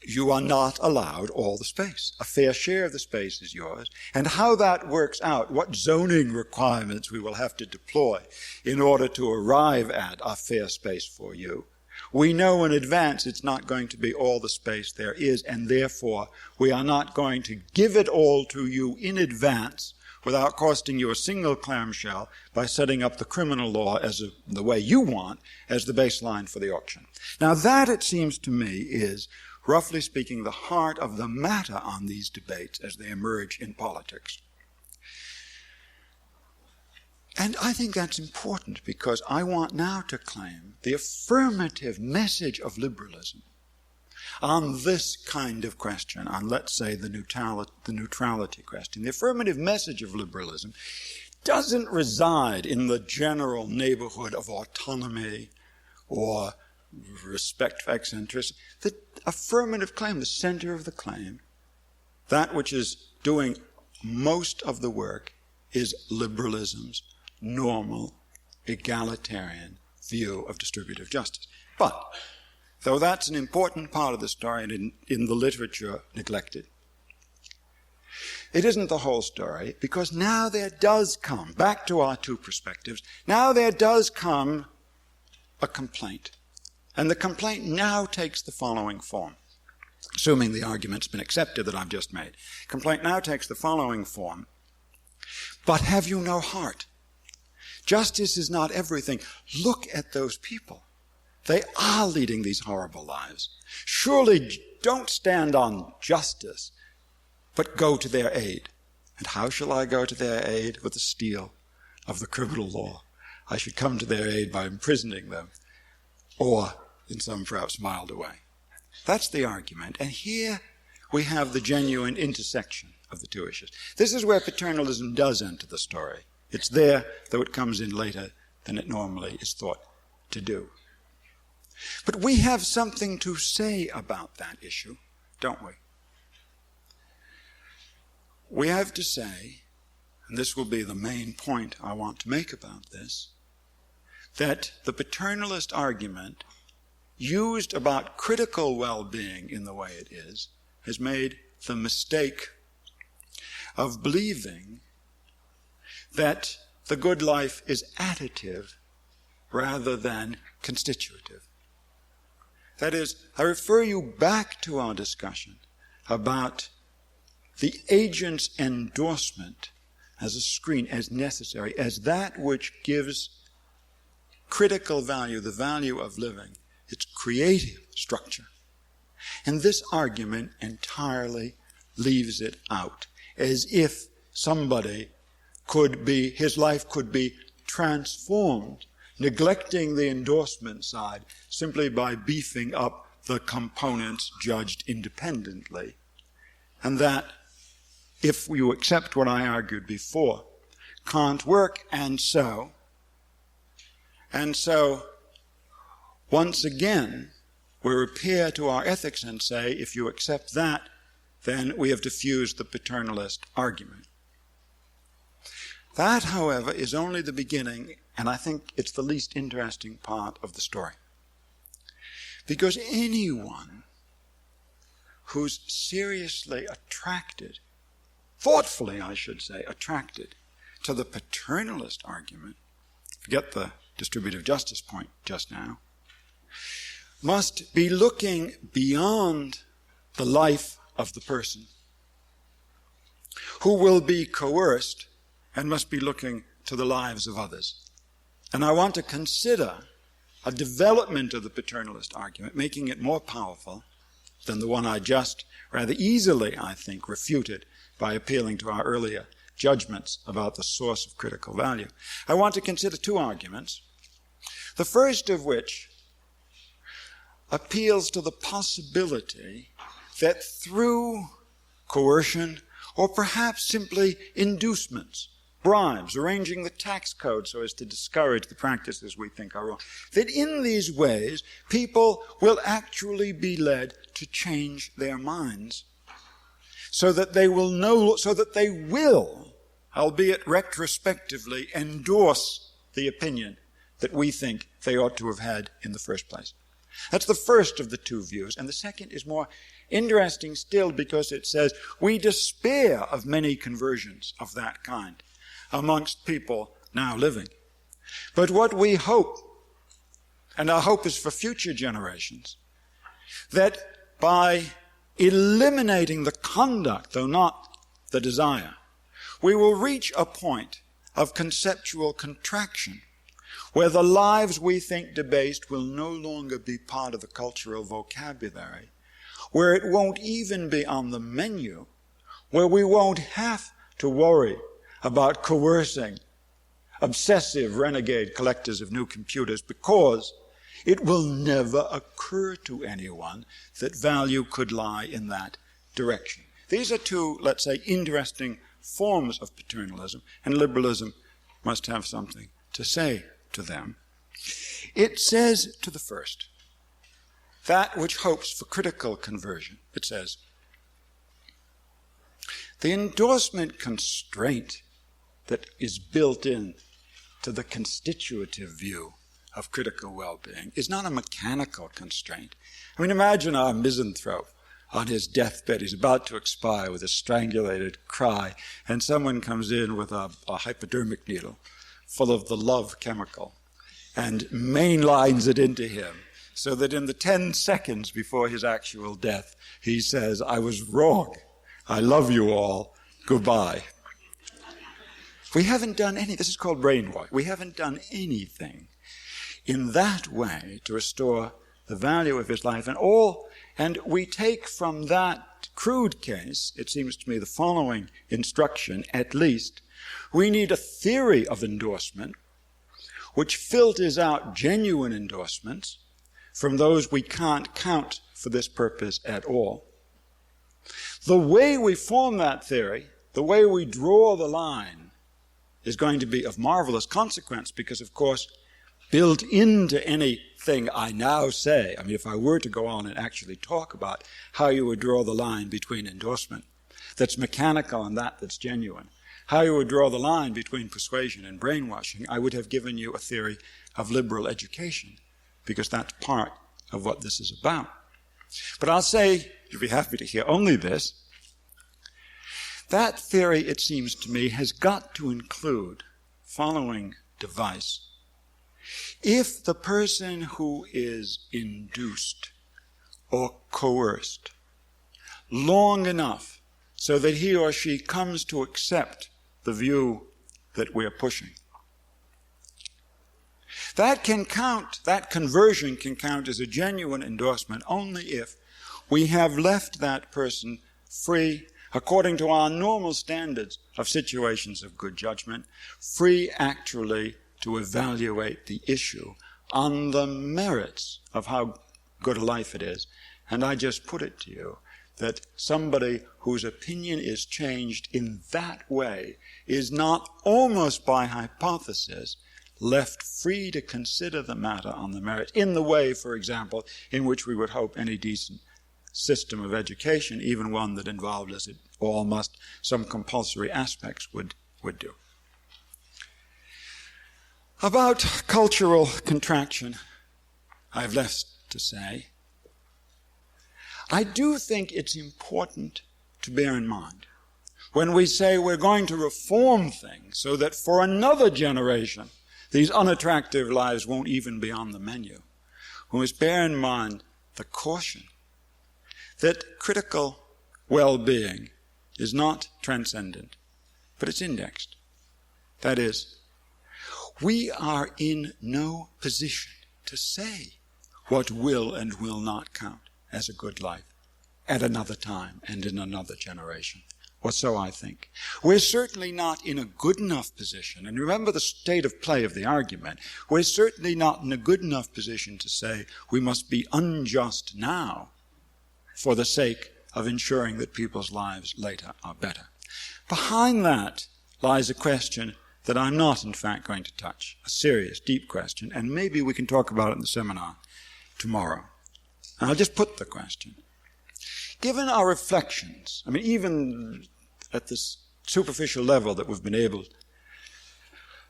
you are not allowed all the space. A fair share of the space is yours. And how that works out, what zoning requirements we will have to deploy in order to arrive at a fair space for you, we know in advance it's not going to be all the space there is, and therefore we are not going to give it all to you in advance without costing you a single clamshell by setting up the criminal law as the way you want as the baseline for the auction. Now that, it seems to me, is, roughly speaking, the heart of the matter on these debates as they emerge in politics. And I think that's important because I want now to claim the affirmative message of liberalism on this kind of question, on, let's say, the neutrality question. The affirmative message of liberalism doesn't reside in the general neighborhood of autonomy or respect for eccentricity. The affirmative claim, the center of the claim, that which is doing most of the work, is liberalism's normal, egalitarian view of distributive justice. But, though that's an important part of the story and in the literature neglected, it isn't the whole story, because now there does come, back to our two perspectives, now there does come a complaint. And the complaint now takes the following form, assuming the argument's been accepted that I've just made. Complaint now takes the following form: but have you no heart? Justice is not everything. Look at those people. They are leading these horrible lives. Surely don't stand on justice, but go to their aid. And how shall I go to their aid? With the steel of the criminal law. I should come to their aid by imprisoning them, or in some perhaps milder way. That's the argument. And here we have the genuine intersection of the two issues. This is where paternalism does enter the story. It's there, though it comes in later than it normally is thought to do. But we have something to say about that issue, don't we? We have to say, and this will be the main point I want to make about this, that the paternalist argument used about critical well-being in the way it is has made the mistake of believing that the good life is additive rather than constitutive. That is, I refer you back to our discussion about the agent's endorsement as a screen, as necessary, as that which gives critical value, the value of living, its creative structure. And this argument entirely leaves it out, as if somebody his life could be transformed, neglecting the endorsement side simply by beefing up the components judged independently. And that, if you accept what I argued before, can't work. And so, once again, we repair to our ethics and say, if you accept that, then we have diffused the paternalist argument. That, however, is only the beginning, and I think it's the least interesting part of the story. Because anyone who's seriously attracted, thoughtfully I should say, attracted to the paternalist argument, forget the distributive justice point just now, must be looking beyond the life of the person who will be coerced, and must be looking to the lives of others. And I want to consider a development of the paternalist argument, making it more powerful than the one I just rather easily, I think, refuted by appealing to our earlier judgments about the source of critical value. I want to consider two arguments, the first of which appeals to the possibility that through coercion, or perhaps simply inducements, bribes, arranging the tax code so as to discourage the practices we think are wrong, that in these ways people will actually be led to change their minds so that they will, albeit retrospectively, endorse the opinion that we think they ought to have had in the first place. That's the first of the two views, and the second is more interesting still because it says we despair of many conversions of that kind amongst people now living. But what we hope, and our hope is for future generations, that by eliminating the conduct, though not the desire, we will reach a point of conceptual contraction where the lives we think debased will no longer be part of the cultural vocabulary, where it won't even be on the menu, where we won't have to worry about coercing obsessive renegade collectors of new computers, because it will never occur to anyone that value could lie in that direction. These are two, let's say, interesting forms of paternalism, and liberalism must have something to say to them. It says to the first, that which hopes for critical conversion, it says, the endorsement constraint that is built in to the constitutive view of critical well-being is not a mechanical constraint. I mean, imagine our misanthrope on his deathbed. He's about to expire with a strangulated cry, and someone comes in with a hypodermic needle full of the love chemical and mainlines it into him, so that in the 10 seconds before his actual death, he says, I was wrong. I love you all. Goodbye. We haven't done any, this is called brainwash. We haven't done anything in that way to restore the value of his life. And we take from that crude case, it seems to me, the following instruction, at least. We need a theory of endorsement which filters out genuine endorsements from those we can't count for this purpose at all. The way we form that theory, the way we draw the line, is going to be of marvelous consequence because, of course, built into anything I now say, I mean, if I were to go on and actually talk about how you would draw the line between endorsement that's mechanical and that's genuine, how you would draw the line between persuasion and brainwashing, I would have given you a theory of liberal education, because that's part of what this is about. But I'll say, you'll be happy to hear only this, that theory, it seems to me, has got to include following device. If the person who is induced or coerced long enough so that he or she comes to accept the view that we're pushing, that can count, that conversion can count as a genuine endorsement only if we have left that person free, according to our normal standards of situations of good judgment, free actually to evaluate the issue on the merits of how good a life it is. And I just put it to you that somebody whose opinion is changed in that way is not, almost by hypothesis, left free to consider the matter on the merits in the way, for example, in which we would hope any decent system of education, even one that involved, as it all must, some compulsory aspects would do. About cultural contraction, I have less to say. I do think it's important to bear in mind when we say we're going to reform things so that for another generation these unattractive lives won't even be on the menu. We must bear in mind the caution that critical well-being is not transcendent, but it's indexed. That is, we are in no position to say what will and will not count as a good life at another time and in another generation, or so I think. We're certainly not in a good enough position, and remember the state of play of the argument, we're certainly not in a good enough position to say we must be unjust now for the sake of ensuring that people's lives later are better. Behind that lies a question that I'm not, in fact, going to touch, a serious, deep question, and maybe we can talk about it in the seminar tomorrow. And I'll just put the question. Given our reflections, I mean, even at this superficial level that we've been able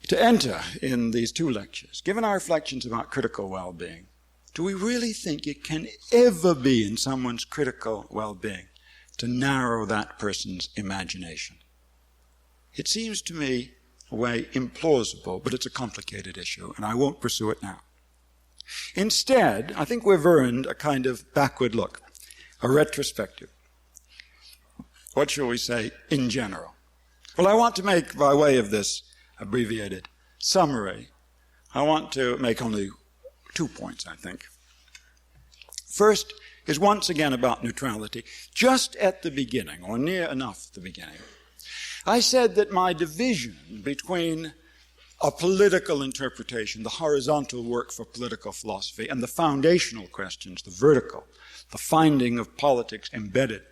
to enter in these two lectures, given our reflections about critical well-being, do we really think it can ever be in someone's critical well-being to narrow that person's imagination? It seems to me a way implausible, but it's a complicated issue, and I won't pursue it now. Instead, I think we've earned a kind of backward look, a retrospective. What shall we say in general? Well, I want to make, by way of this abbreviated summary, I want to make only 2 points, I think. First is once again about neutrality. Just at the beginning, or near enough the beginning, I said that my division between a political interpretation, the horizontal work for political philosophy, and the foundational questions, the vertical, the finding of politics embedded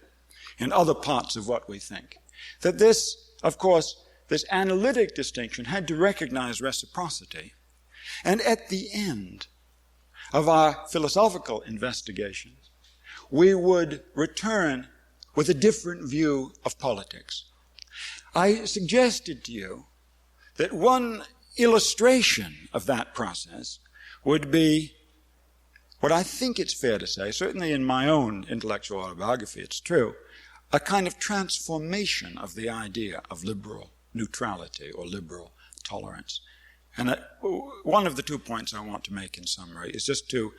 in other parts of what we think, that this, of course, this analytic distinction had to recognize reciprocity. And at the end of our philosophical investigations, we would return with a different view of politics. I suggested to you that one illustration of that process would be what I think it's fair to say, certainly in my own intellectual autobiography it's true, a kind of transformation of the idea of liberal neutrality or liberal tolerance. And one of the 2 points I want to make in summary is just to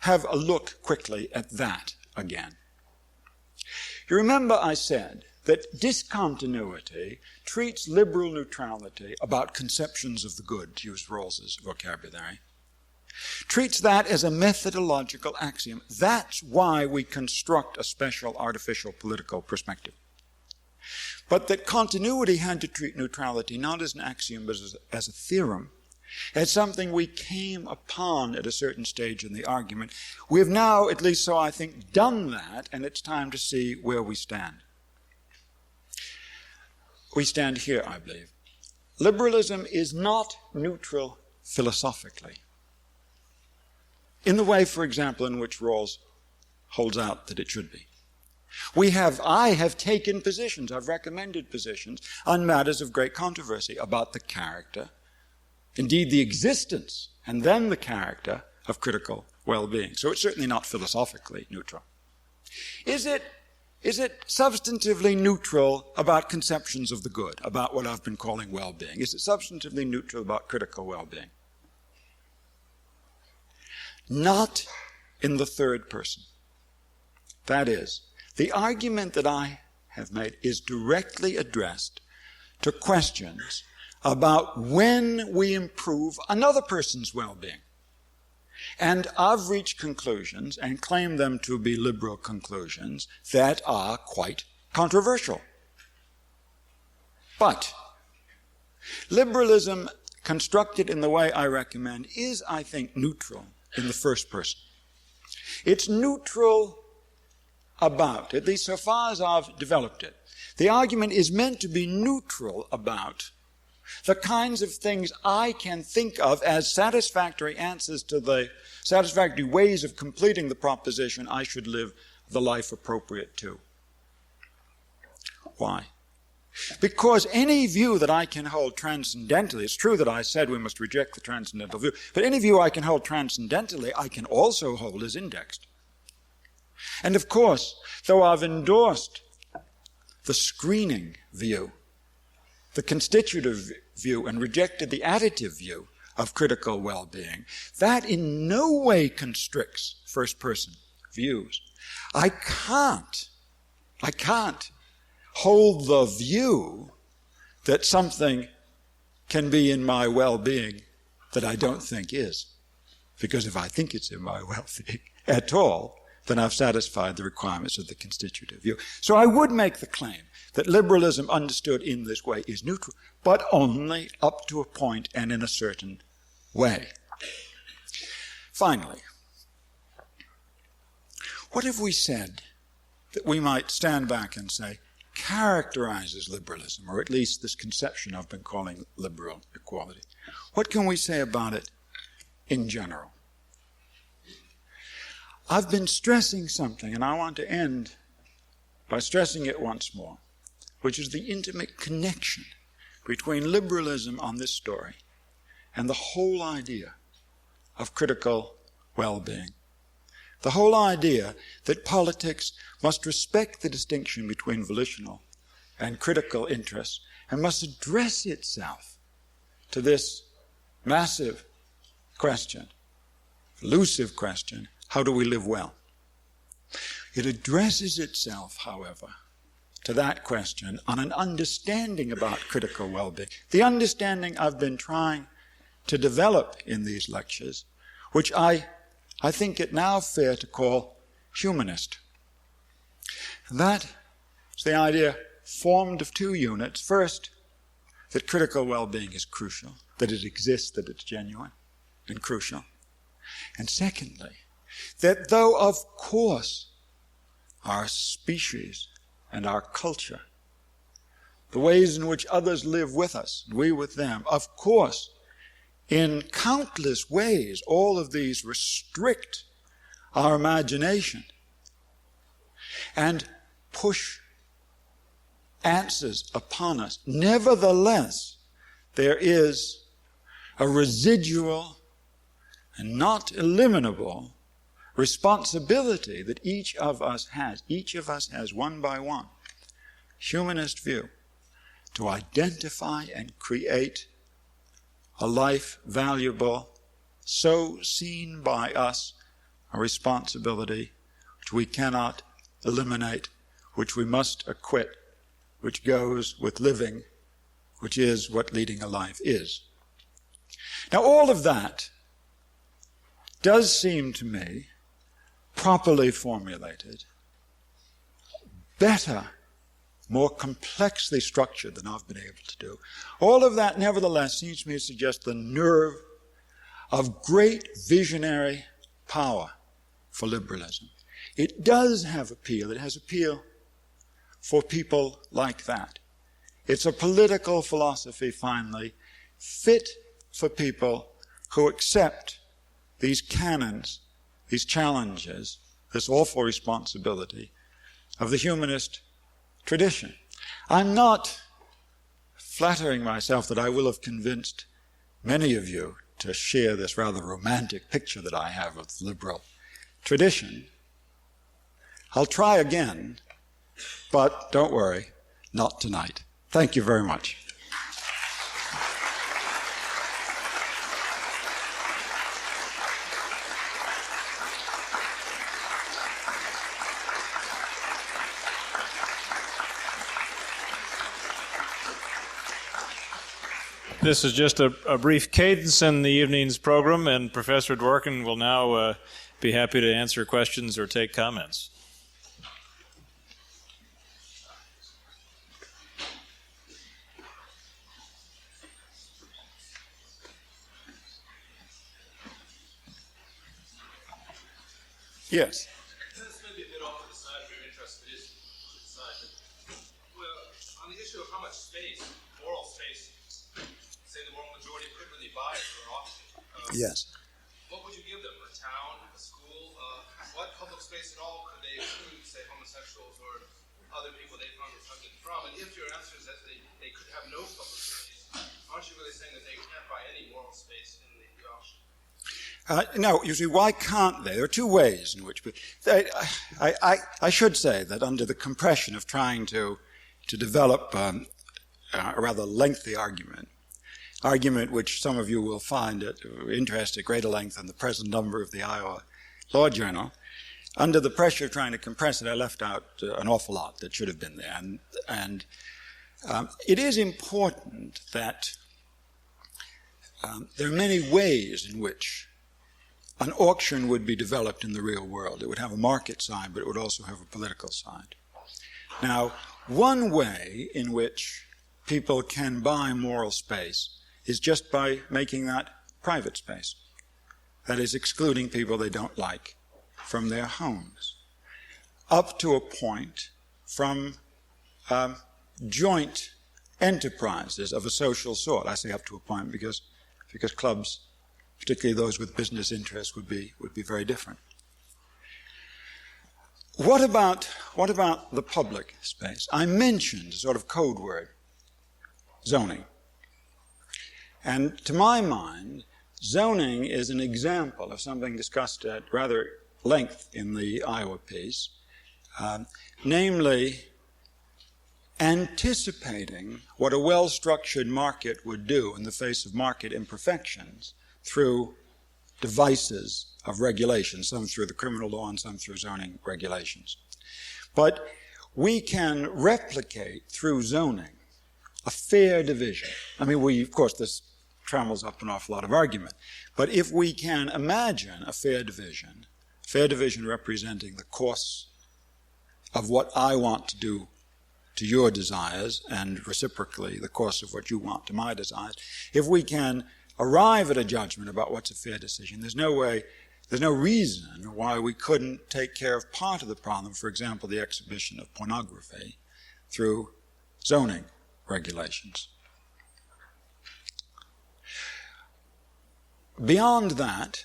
have a look quickly at that again. You remember I said that discontinuity treats liberal neutrality about conceptions of the good, to use Rawls's vocabulary, treats that as a methodological axiom. That's why we construct a special artificial political perspective. But that continuity had to treat neutrality not as an axiom, but as a theorem, as something we came upon at a certain stage in the argument. We have now, at least so I think, done that, and it's time to see where we stand. We stand here, I believe. Liberalism is not neutral philosophically, in the way, for example, in which Rawls holds out that it should be. I have taken positions, I've recommended positions on matters of great controversy about the character, indeed the existence, and then the character of critical well-being. So it's certainly not philosophically neutral. Is it substantively neutral about conceptions of the good, about what I've been calling well-being? Is it substantively neutral about critical well-being? Not in the third person. That is, the argument that I have made is directly addressed to questions about when we improve another person's well-being. And I've reached conclusions, and claim them to be liberal conclusions, that are quite controversial. But liberalism, constructed in the way I recommend, is, I think, neutral in the first person. It's neutral about, at least so far as I've developed it, the argument is meant to be neutral about the kinds of things I can think of as satisfactory answers to the satisfactory ways of completing the proposition I should live the life appropriate to. Why? Because any view that I can hold transcendentally, it's true that I said we must reject the transcendental view, but any view I can hold transcendentally, I can also hold as indexed. And of course, though I've endorsed the screening view, the constitutive view, and rejected the additive view of critical well-being, that in no way constricts first-person views. I can't hold the view that something can be in my well-being that I don't think is. Because if I think it's in my well-being at all, then I've satisfied the requirements of the constitutive view. So I would make the claim that liberalism understood in this way is neutral, but only up to a point and in a certain way. Finally, what have we said that we might stand back and say characterizes liberalism, or at least this conception I've been calling liberal equality? What can we say about it in general? I've been stressing something, and I want to end by stressing it once more, which is the intimate connection between liberalism on this story and the whole idea of critical well-being. The whole idea that politics must respect the distinction between volitional and critical interests and must address itself to this massive question, elusive question, how do we live well? It addresses itself, however, to that question on an understanding about critical well-being, the understanding I've been trying to develop in these lectures, which I think it now fair to call humanist. That is the idea formed of two units. First, that critical well-being is crucial, that it exists, that it's genuine and crucial. And secondly, that though of course our species and our culture, the ways in which others live with us, we with them, of course, in countless ways, all of these restrict our imagination and push answers upon us. Nevertheless, there is a residual and not eliminable responsibility that each of us has. Each of us has, one by one, humanist view, to identify and create a life valuable, so seen by us, a responsibility which we cannot eliminate, which we must acquit, which goes with living, which is what leading a life is. Now, all of that does seem to me properly formulated, better, more complexly structured than I've been able to do. All of that, nevertheless, seems to me to suggest the nerve of great visionary power for liberalism. It does have appeal. It has appeal for people like that. It's a political philosophy, finally, fit for people who accept these canons, these challenges, this awful responsibility of the humanist tradition. I'm not flattering myself that I will have convinced many of you to share this rather romantic picture that I have of the liberal tradition. I'll try again, but don't worry, not tonight. Thank you very much. This is just a brief cadence in the evening's program, and Professor Dworkin will now be happy to answer questions or take comments. Yes. This may be a bit off to the side of your interest, but it is to the side. Well, on the issue of how much space, moral space, say the moral majority could really buy for auction. Yes. What would you give them? A town, a school? What public space at all could they exclude, say, homosexuals or other people they found repugnant from? And if your answer is that they could have no public space, aren't you really saying that they can't buy any moral space in the auction? No, you see, why can't they? There are two ways in which I should say that under the compression of trying to develop a rather lengthy argument which some of you will find of interest at greater length in the present number of the Iowa Law Journal, under the pressure of trying to compress it, I left out an awful lot that should have been there. And it is important that there are many ways in which an auction would be developed in the real world. It would have a market side, but it would also have a political side. Now, one way in which people can buy moral space is just by making that private space. That is, excluding people they don't like from their homes, up to a point from joint enterprises of a social sort. I say up to a point because clubs, particularly those with business interests, would be very different. What about the public space? I mentioned a sort of code word, zoning. And to my mind, zoning is an example of something discussed at rather length in the Iowa piece, namely anticipating what a well-structured market would do in the face of market imperfections through devices of regulation, some through the criminal law and some through zoning regulations. But we can replicate through zoning a fair division. I mean, of course, this trammels up an awful lot of argument, but if we can imagine a fair division representing the course of what I want to do to your desires, and reciprocally the course of what you want to my desires, if we can arrive at a judgment about what's a fair decision, there's no reason why we couldn't take care of part of the problem, for example, the exhibition of pornography, through zoning regulations. Beyond that,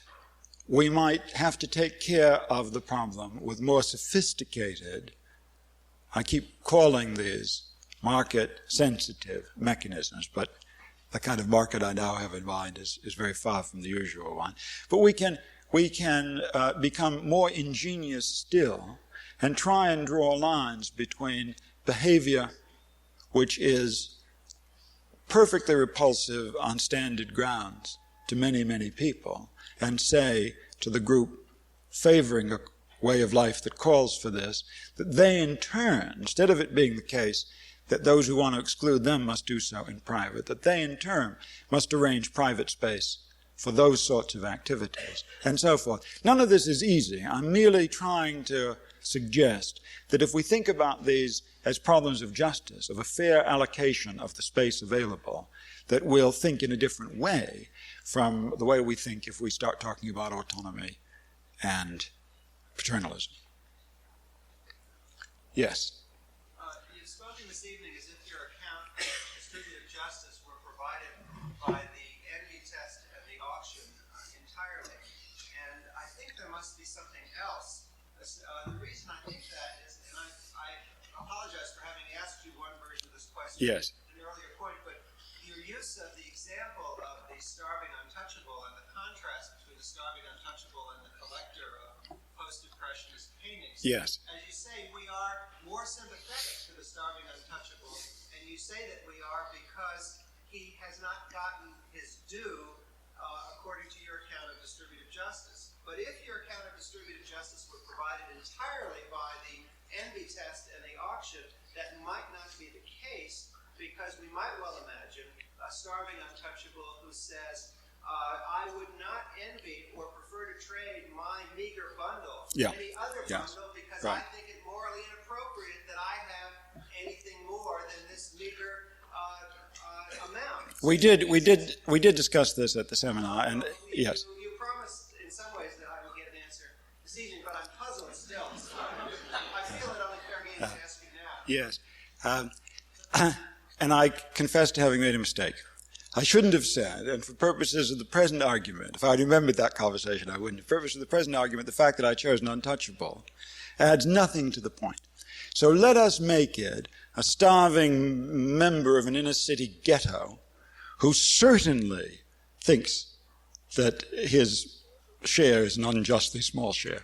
we might have to take care of the problem with more sophisticated, I keep calling these market-sensitive mechanisms, but the kind of market I now have in mind is very far from the usual one. But we can become more ingenious still and try and draw lines between behavior which is perfectly repulsive on standard grounds to many, many people, and say to the group favoring a way of life that calls for this, that they in turn, instead of it being the case that those who want to exclude them must do so in private, that they in turn must arrange private space for those sorts of activities, and so forth. None of this is easy. I'm merely trying to suggest that if we think about these as problems of justice, of a fair allocation of the space available, that we'll think in a different way from the way we think if we start talking about autonomy and paternalism. Yes? You've spoken this evening as if your account of distributive justice were provided by the envy test and the auction entirely. And I think there must be something else. The reason I think that is, and I apologize for having asked you one version of this question Yes. at an earlier point, but your use of the example of the starving untouchable and the contrast between the starving untouchable and the collector of post-impressionist paintings. Yes. As you say, we are more sympathetic to the starving untouchable, and you say that we are because he has not gotten his due according to your account of distributive justice. But if your account of distributive justice were provided entirely by the envy test and the auction, that might not be the case, because we might well imagine a starving untouchable who says, I would not envy or prefer to trade my meager bundle for any other bundle because I think it morally inappropriate that I have anything more than this meager amount. We did discuss this at the seminar, and yes. You promised in some ways that I would get an answer this evening, but I'm puzzled still. So I feel it only fair game to ask you now. Yes. And I confess to having made a mistake. I shouldn't have said, and for purposes of the present argument, if I remembered that conversation, I wouldn't. For purposes of the present argument, the fact that I chose an untouchable adds nothing to the point. So let us make it a starving member of an inner city ghetto who certainly thinks that his share is an unjustly small share.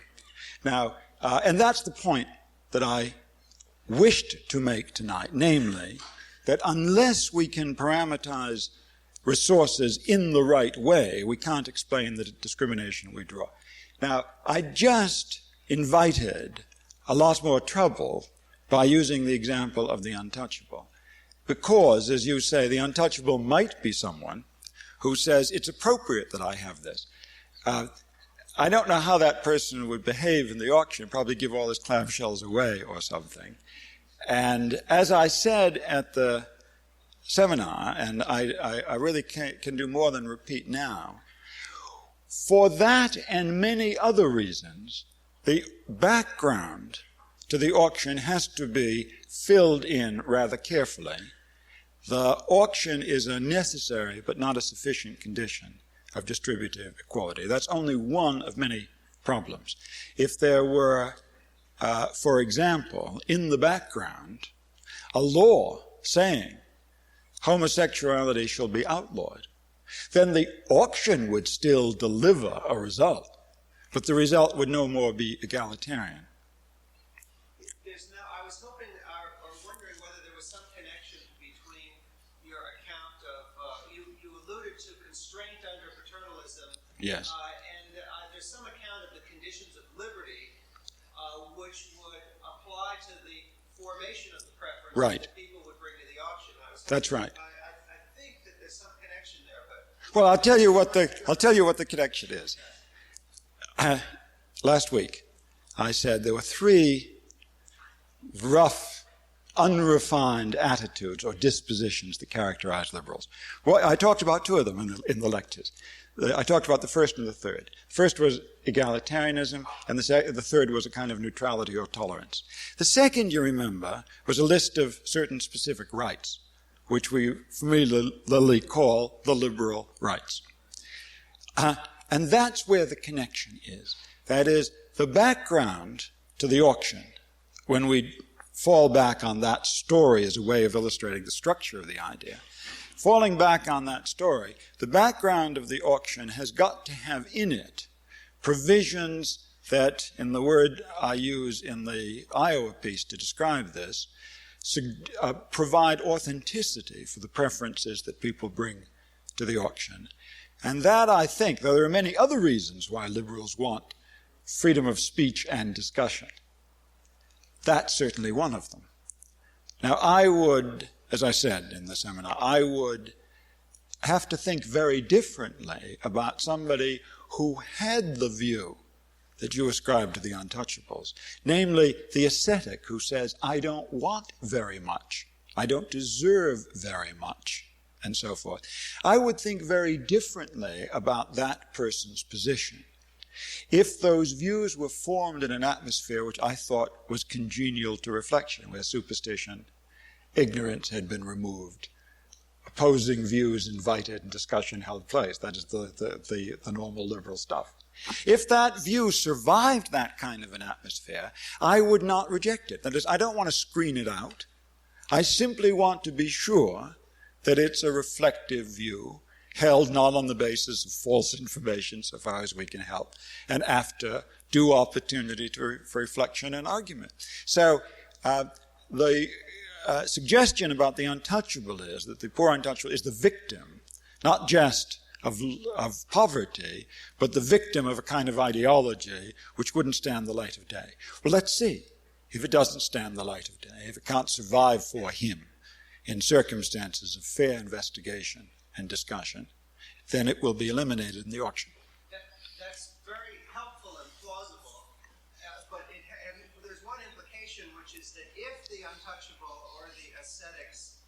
Now, and that's the point that I wished to make tonight, namely, that unless we can parameterize resources in the right way, we can't explain the discrimination we draw. Now, I just invited a lot more trouble by using the example of the untouchable, because, as you say, the untouchable might be someone who says, it's appropriate that I have this. I don't know how that person would behave in the auction, probably give all his clamshells away or something. And as I said at the seminar, and I really can do more than repeat now, for that and many other reasons, the background to the auction has to be filled in rather carefully. The auction is a necessary but not a sufficient condition of distributive equality. That's only one of many problems. If there were, for example, in the background, a law saying homosexuality shall be outlawed, then the auction would still deliver a result, but the result would no more be egalitarian. I was hoping or wondering whether there was some connection between your account of, you alluded to constraint under paternalism. Yes. And there's some account of the conditions of liberty which would apply to the formation of the preference Right. that people would bring to the auction. That's right. I think that there's some connection there, but Well, I'll tell you what the connection is. Last week, I said there were three rough, unrefined attitudes or dispositions that characterize liberals. Well, I talked about two of them in the lectures. I talked about the first and the third. The first was egalitarianism, and the third was a kind of neutrality or tolerance. The second, you remember, was a list of certain specific rights, which we familiarly call the liberal rights. And that's where the connection is. That is, the background to the auction, when we fall back on that story as a way of illustrating the structure of the idea, falling back on that story, the background of the auction has got to have in it provisions that, in the word I use in the Iowa piece to describe this, provide authenticity for the preferences that people bring to the auction. And that, I think, though there are many other reasons why liberals want freedom of speech and discussion, that's certainly one of them. Now, I would, as I said in the seminar, I would have to think very differently about somebody who had the view that you ascribe to the untouchables, namely the ascetic who says, I don't want very much, I don't deserve very much, and so forth. I would think very differently about that person's position if those views were formed in an atmosphere which I thought was congenial to reflection, where superstition, ignorance had been removed, opposing views invited, and discussion held place. That is the normal liberal stuff. If that view survived that kind of an atmosphere, I would not reject it. That is, I don't want to screen it out. I simply want to be sure that it's a reflective view, held not on the basis of false information, so far as we can help, and after due opportunity for reflection and argument. So the suggestion about the untouchable is that the poor untouchable is the victim, not just of poverty, but the victim of a kind of ideology which wouldn't stand the light of day. Well, let's see if it doesn't stand the light of day, if it can't survive for him in circumstances of fair investigation and discussion, then it will be eliminated in the auction. That's very helpful and plausible, but there's one implication, which is that if the untouchable or the ascetic's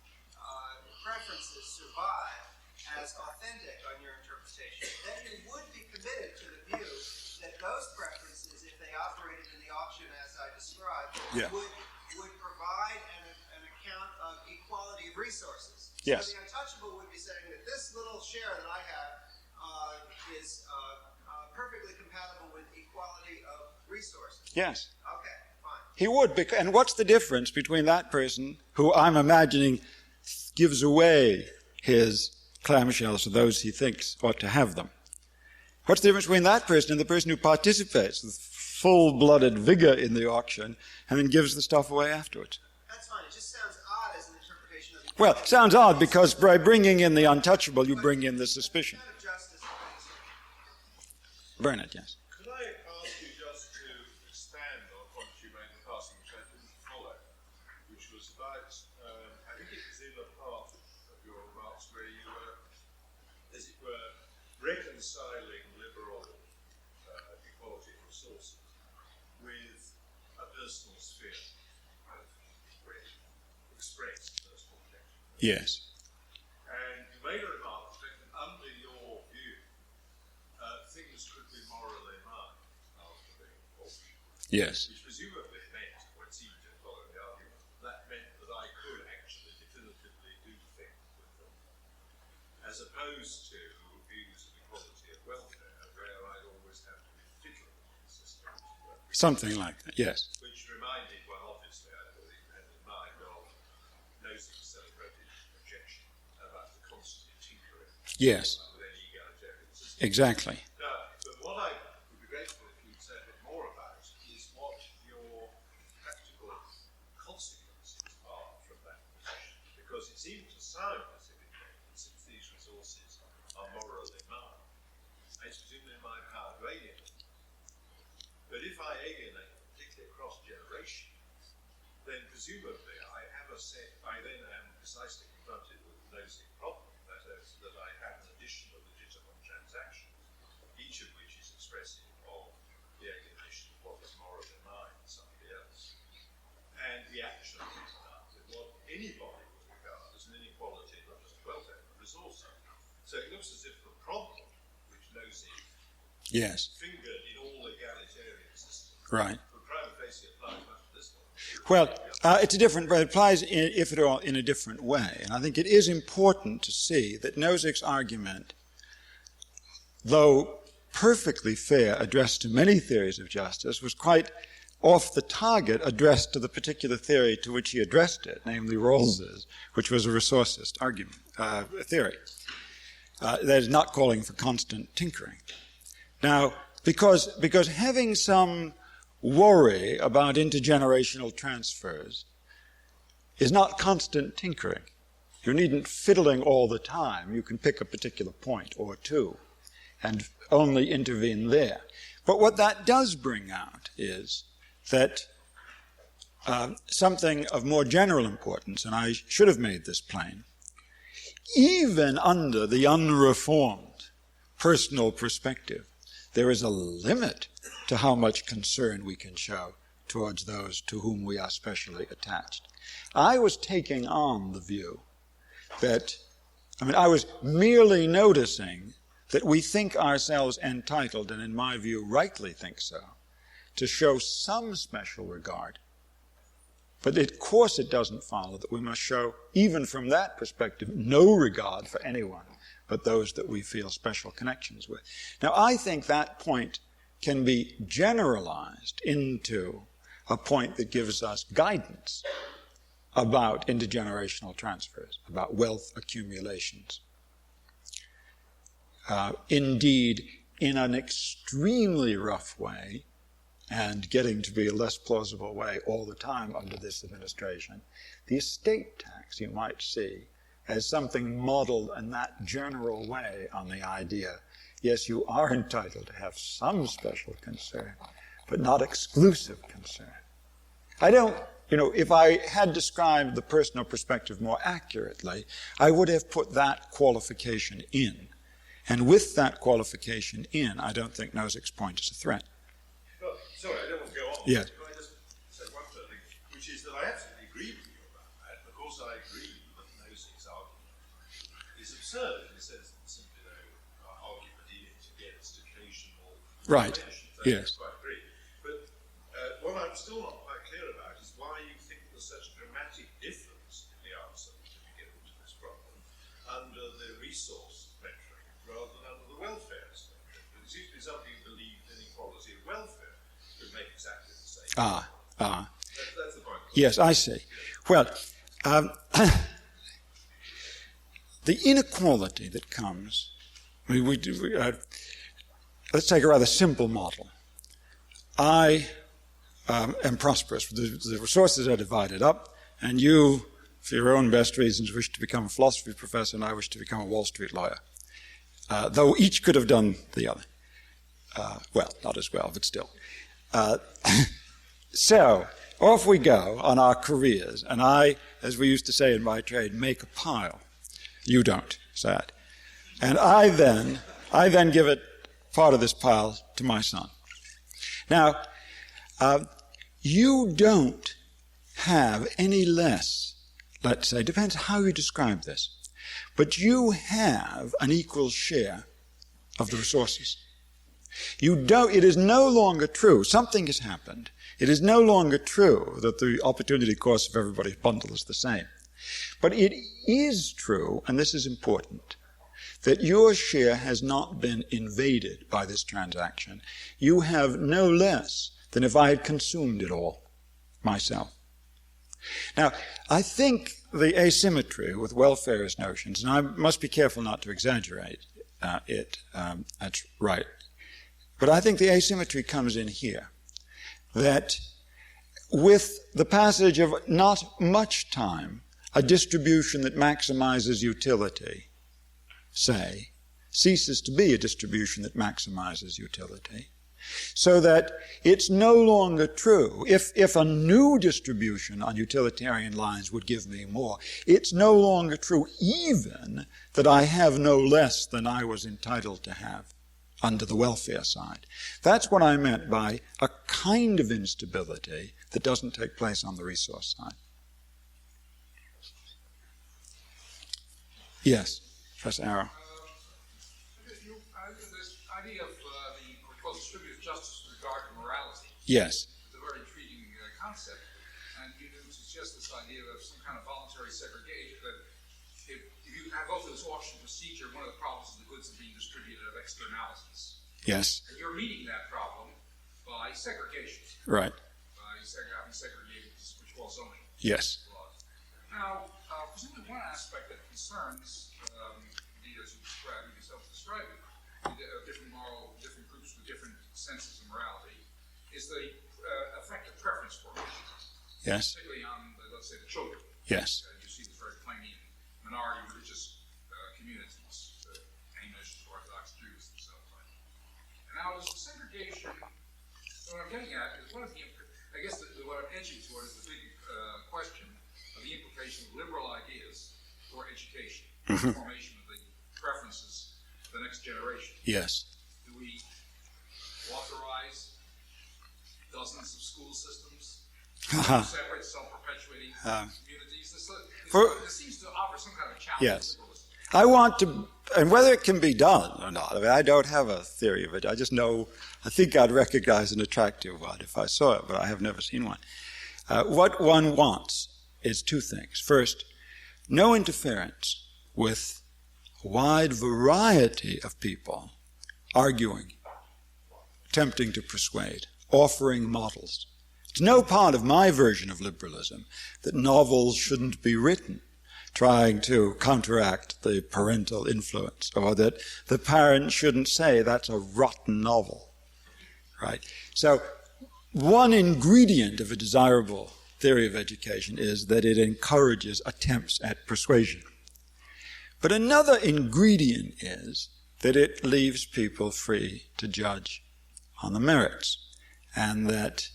preferences survive as authentic on your interpretation, then you would be committed to the view that those preferences, if they operated in the auction as I described, would provide an account of equality of resources. Yes. So the untouchable would be saying that this little share that I have is perfectly compatible with equality of resources. Yes. Okay, fine. He would. And what's the difference between that person, who I'm imagining gives away his clamshells to those he thinks ought to have them? What's the difference between that person and the person who participates with full-blooded vigor in the auction and then gives the stuff away afterwards? That's fine. It just sounds odd as an interpretation of the... Well, it sounds odd because by bringing in the untouchable, you bring in the suspicion. Bernard, yes. Could I ask you just to expand on what you made in passing, which I didn't follow, which was about, I think it was in the part of your remarks where you were, as it were, reconciling liberal equality of resources with a personal sphere of expressed personal protection. Yes. And you made a remark that under your view, things could be morally mine after the auction. Yes. Which presumably meant, or it seemed to follow the argument, that meant that I could actually definitively do things with them, as opposed to views of equality of welfare, where I'd always have to be vigilant in the system. Something like that, yes. Which reminded one, obviously, I believe, had in mind of Nozick's celebrated objection about the constant tinkering Yes. with any egalitarian system. Exactly. Now, but what I would be grateful if you'd say a bit more about is what your practical consequences are from that position. Because it seems to sound as if it meant that since these resources are morally mine, it's presumably in my power to alienate them. But if I alienate them, particularly across generations, then presumably I then am precisely confronted with the nosing problem, that is, that I have an additional legitimate transaction, each of which is expressive of the alienation of what is morally mine, somebody else. And the action is done with what anybody would regard as an inequality, not just welfare, but resource. So it looks as if the problem which nosing fingered in all egalitarian systems Right. would prima facie apply much to this one. Well, it's a different, but it applies, if at all, in a different way. And I think it is important to see that Nozick's argument, though perfectly fair, addressed to many theories of justice, was quite off the target addressed to the particular theory to which he addressed it, namely Rawls's, which was a resourcist argument, theory. That is not calling for constant tinkering. Now, because having some worry about intergenerational transfers is not constant tinkering. You needn't fiddling all the time. You can pick a particular point or two and only intervene there. But what that does bring out is that something of more general importance, and I should have made this plain, even under the unreformed personal perspective, there is a limit to how much concern we can show towards those to whom we are specially attached. I was taking on the view that, I was merely noticing that we think ourselves entitled, and in my view rightly think so, to show some special regard. But of course it doesn't follow that we must show, even from that perspective, no regard for anyone but those that we feel special connections with. Now, I think that point can be generalized into a point that gives us guidance about intergenerational transfers, about wealth accumulations. Indeed, in an extremely rough way, and getting to be a less plausible way all the time under this administration, the estate tax, you might see, as something modeled in that general way on the idea, yes, you are entitled to have some special concern, but not exclusive concern. I don't, if I had described the personal perspective more accurately, I would have put that qualification in. And with that qualification in, I don't think Nozick's point is a threat. Well, sorry, I don't want to go on. Yes. Can I just say one further thing, which is that I absolutely agree with you about that. Of course, I agree that Nozick's argument is absurd in the sense that simply no argument is against occasional Right. Yes. I quite agree. But what I'm still not quite clear about is why you think there's such a dramatic difference in the answer to be given to this problem under the resource metric rather than under the welfare metric. It seems to be somebody who believed in equality of welfare would make exactly the same. That's the point. Yes, I see. Well, the inequality that comes, let's take a rather simple model. I am prosperous. The resources are divided up, and you, for your own best reasons, wish to become a philosophy professor, and I wish to become a Wall Street lawyer. Though each could have done the other. Well, not as well, but still. So, off we go on our careers, and I, as we used to say in my trade, make a pile. You don't, sad. And I then give it part of this pile to my son. Now, you don't have any less, let's say, depends how you describe this, but you have an equal share of the resources. It is no longer true, something has happened, it is no longer true that the opportunity cost of everybody's bundle is the same. But it is true, and this is important, that your share has not been invaded by this transaction. You have no less than if I had consumed it all myself. Now, I think the asymmetry with welfarist notions, and I must be careful not to exaggerate that's right, but I think the asymmetry comes in here, that with the passage of not much time, a distribution that maximizes utility, say, ceases to be a distribution that maximizes utility. So that it's no longer true. If a new distribution on utilitarian lines would give me more, it's no longer true even that I have no less than I was entitled to have under the welfare side. That's what I meant by a kind of instability that doesn't take place on the resource side. Yes, Professor Arrow. This idea of the proposed distributive justice with regard to morality Yes. is a very intriguing concept. And you suggest this idea of some kind of voluntary segregation, that if you go through this auction procedure, one of the problems is the goods are being distributed of externalities. Yes. And you're meeting that problem by segregation. Right. By having segregated, which was zoning. Yes. Now, presumably one aspect that concerns, indeed as you yourself described it, different groups with different senses of morality, is the effect of preference formation. Yes. Particularly on, let's say, the children. Yes. You see this very plainly in minority religious communities, Amish, Orthodox Jews, and so on. And now, is segregation, what I'm getting at is one of the, I guess what I'm edging toward is the big question of the implication of liberal ideas for education, the formation of the preferences of the next generation. Yes. Do we authorize dozens of school systems, separate, self-perpetuating communities? This seems to offer some kind of a challenge. Yes. To liberalism. I want to, and whether it can be done or not, I mean, I don't have a theory of it. I just know, I think I'd recognize an attractive one if I saw it, but I have never seen one. What one wants is two things. First, no interference with a wide variety of people arguing, attempting to persuade, offering models. It's no part of my version of liberalism that novels shouldn't be written trying to counteract the parental influence, or that the parent shouldn't say that's a rotten novel, right? So one ingredient of a desirable theory of education is that it encourages attempts at persuasion. But another ingredient is that it leaves people free to judge on the merits, and that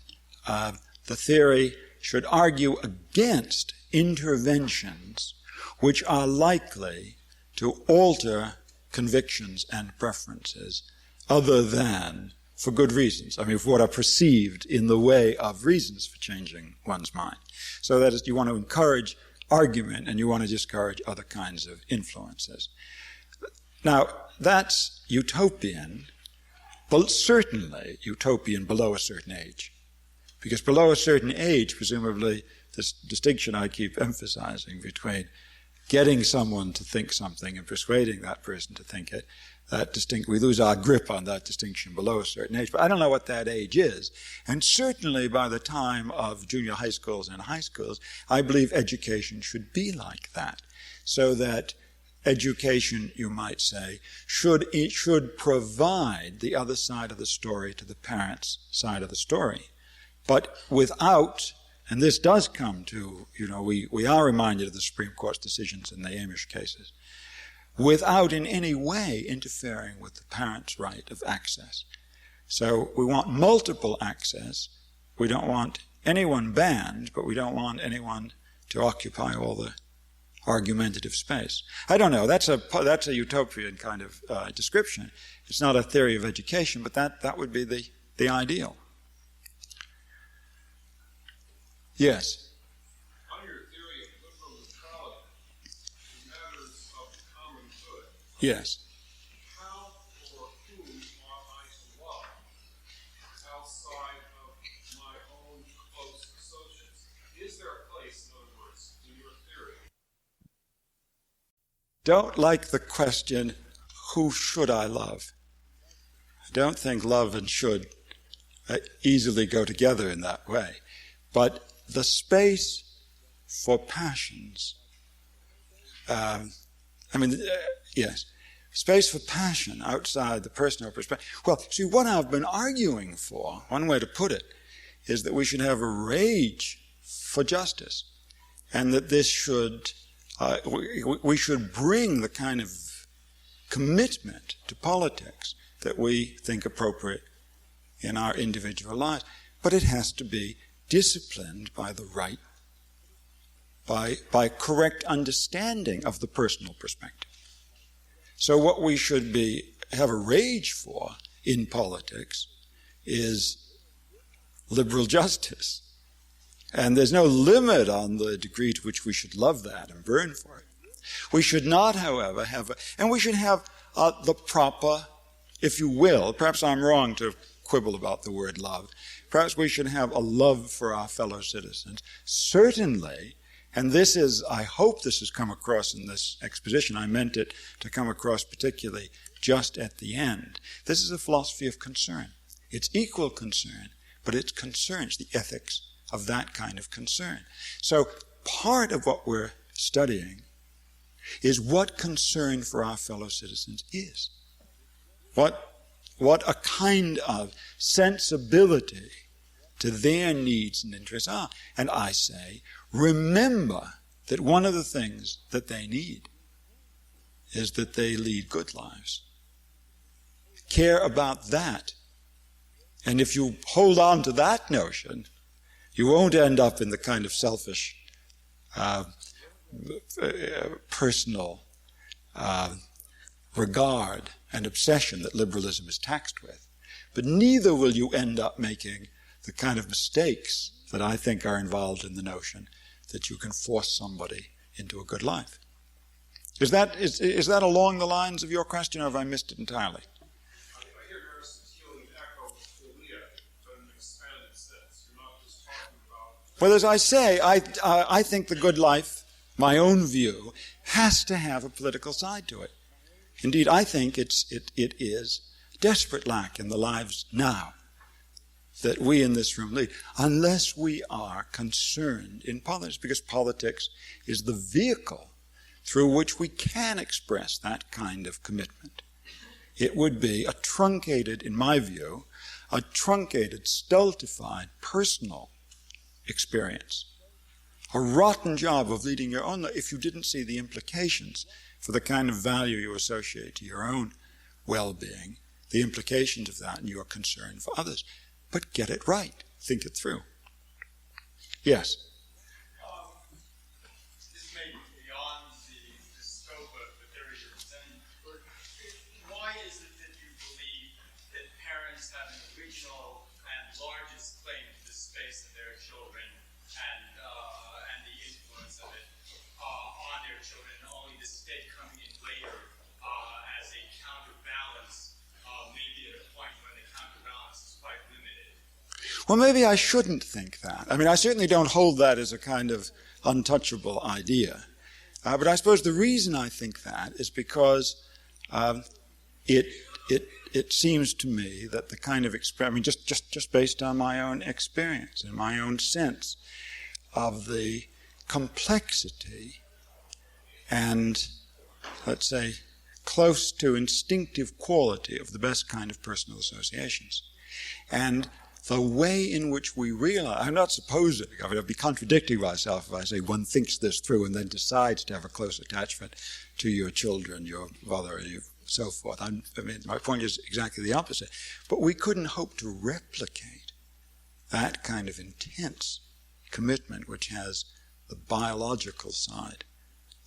the theory should argue against interventions which are likely to alter convictions and preferences other than for good reasons. I mean, for what are perceived in the way of reasons for changing one's mind. So that is, you want to encourage argument and you want to discourage other kinds of influences. Now, that's utopian, but certainly utopian below a certain age. Because below a certain age, presumably, this distinction I keep emphasizing between getting someone to think something and persuading that person to think it, we lose our grip on that distinction below a certain age. But I don't know what that age is. And certainly by the time of junior high schools and high schools, I believe education should be like that. So that education, you might say, should provide the other side of the story to the parents' side of the story. But without, and this does come to, we are reminded of the Supreme Court's decisions in the Amish cases, without in any way interfering with the parents' right of access. So we want multiple access. We don't want anyone banned, but we don't want anyone to occupy all the argumentative space. I don't know. That's a utopian kind of description. It's not a theory of education, but that would be the ideal. Yes. Yes. How or whom ought I to love outside of my own close associates? Is there a place, in other words, in your theory? Don't like the question, who should I love? I don't think love and should easily go together in that way. But the space for passions, yes, space for passion outside the personal perspective. Well, see, what I've been arguing for, one way to put it, is that we should have a rage for justice, and that this should, we should bring the kind of commitment to politics that we think appropriate in our individual lives. But it has to be disciplined by the right, by correct understanding of the personal perspective. So what we should have a rage for in politics is liberal justice. And there's no limit on the degree to which we should love that and burn for it. We should not, however, we should have the proper, if you will, perhaps I'm wrong to quibble about the word love, perhaps we should have a love for our fellow citizens. Certainly, and this is, I hope this has come across in this exposition, I meant it to come across particularly just at the end. This is a philosophy of concern. It's equal concern, but it concerns the ethics of that kind of concern. So part of what we're studying is what concern for our fellow citizens is. What a kind of sensibility to their needs and interests are. And I say, remember that one of the things that they need is that they lead good lives. Care about that. And if you hold on to that notion, you won't end up in the kind of selfish, personal regard and obsession that liberalism is taxed with. But neither will you end up making the kind of mistakes that I think are involved in the notion that you can force somebody into a good life. Is that along the lines of your question, or have I missed it entirely? I hear Harrison's healing echo Scalia, but in an expanded sense. You're not just talking about... Well, as I say, I think the good life, my own view, has to have a political side to it. Indeed, I think it is desperate lack in the lives now that we in this room lead, unless we are concerned in politics, because politics is the vehicle through which we can express that kind of commitment. It would be a truncated, in my view, a truncated, stultified, personal experience. A rotten job of leading your own life if you didn't see the implications for the kind of value you associate to your own well-being, the implications of that and your concern for others. But get it right. Think it through. Yes? This may be beyond the scope of the theory you're presenting, but why is it that you believe that parents have an original and largest claim to the space of their children and the influence of it on their children, only the state coming in later as a counterbalance, maybe at a point when the counterbalance is quite limited? Well, maybe I shouldn't think that. I mean, I certainly don't hold that as a kind of untouchable idea. But I suppose the reason I think that is because it seems to me that the kind of experiment, just based on my own experience and my own sense of the complexity and, let's say, close to instinctive quality of the best kind of personal associations. And the way in which we realize, I'm not supposing, I would be contradicting myself if I say one thinks this through and then decides to have a close attachment to your children, your mother, and so forth. I mean, my point is exactly the opposite. But we couldn't hope to replicate that kind of intense commitment which has the biological side,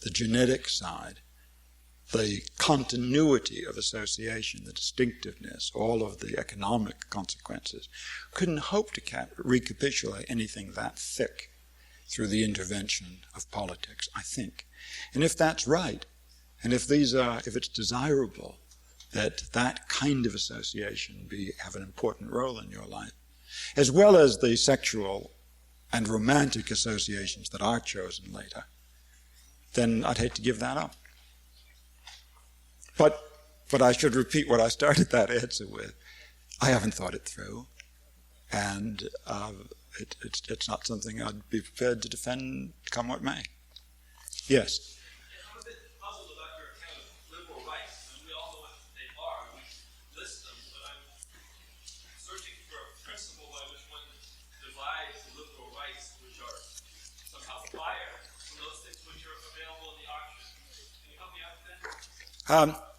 the genetic side, the continuity of association, the distinctiveness, all of the economic consequences. Couldn't hope to recapitulate anything that thick through the intervention of politics, I think. And if that's right, and if it's desirable that that kind of association have an important role in your life, as well as the sexual and romantic associations that are chosen later, then I'd hate to give that up. But I should repeat what I started that answer with. I haven't thought it through, and it's not something I'd be prepared to defend come what may. Yes? I'm a bit puzzled about your account of liberal rights. And we all know what they are. We list them, but I'm searching for a principle by which one divides the liberal rights which are somehow higher from those things which are available in the auction. Can you help me out with that?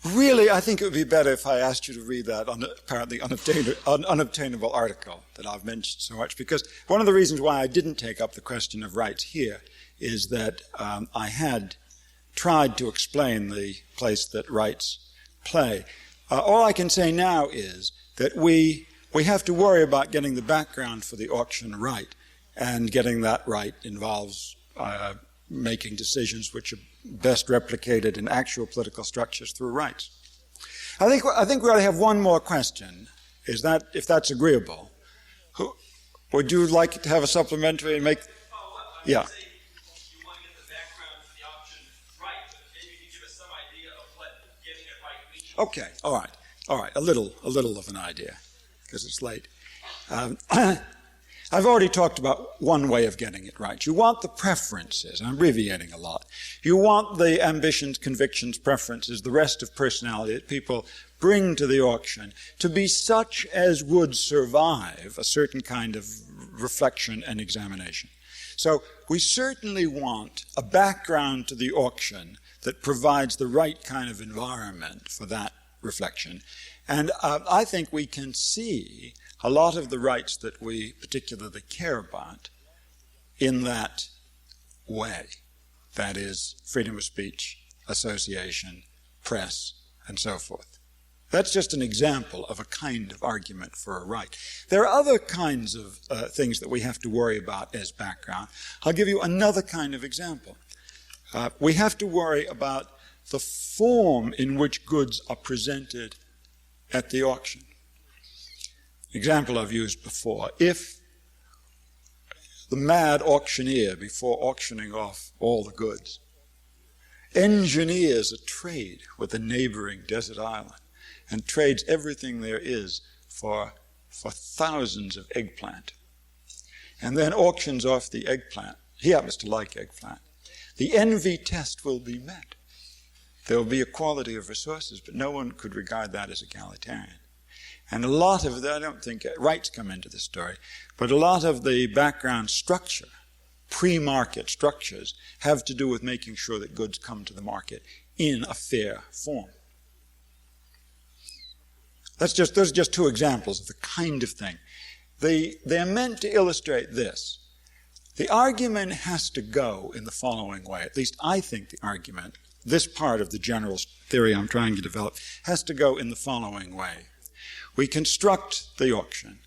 Really, I think it would be better if I asked you to read that apparently unobtainable article that I've mentioned so much, because one of the reasons why I didn't take up the question of rights here is that I had tried to explain the place that rights play. All I can say now is that we have to worry about getting the background for the auction right, and getting that right involves making decisions which are best replicated in actual political structures through rights. I think we ought to have one more question. Is that, if that's agreeable? Would you like to have a supplementary and make? Yeah. You want to get the background for the auction right, but maybe you can give us some idea of what getting it right means. Okay. All right. A little of an idea, because it's late. I've already talked about one way of getting it right. You want the preferences, I'm abbreviating a lot. You want the ambitions, convictions, preferences, the rest of personality that people bring to the auction to be such as would survive a certain kind of reflection and examination. So we certainly want a background to the auction that provides the right kind of environment for that reflection. And I think we can see a lot of the rights that we particularly care about in that way. That is, freedom of speech, association, press, and so forth. That's just an example of a kind of argument for a right. There are other kinds of things that we have to worry about as background. I'll give you another kind of example. We have to worry about the form in which goods are presented at the auction. Example I've used before. If the mad auctioneer, before auctioning off all the goods, engineers a trade with a neighboring desert island and trades everything there is for thousands of eggplant, and then auctions off the eggplant. He happens to like eggplant. The envy test will be met. There will be equality of resources, but no one could regard that as egalitarian. And a lot of, I don't think rights come into the story, but a lot of the background structure, pre-market structures, have to do with making sure that goods come to the market in a fair form. Those are just two examples of the kind of thing. They're meant to illustrate this. The argument has to go in the following way. At least I think the argument, this part of the general theory I'm trying to develop, has to go in the following way. We construct the auction.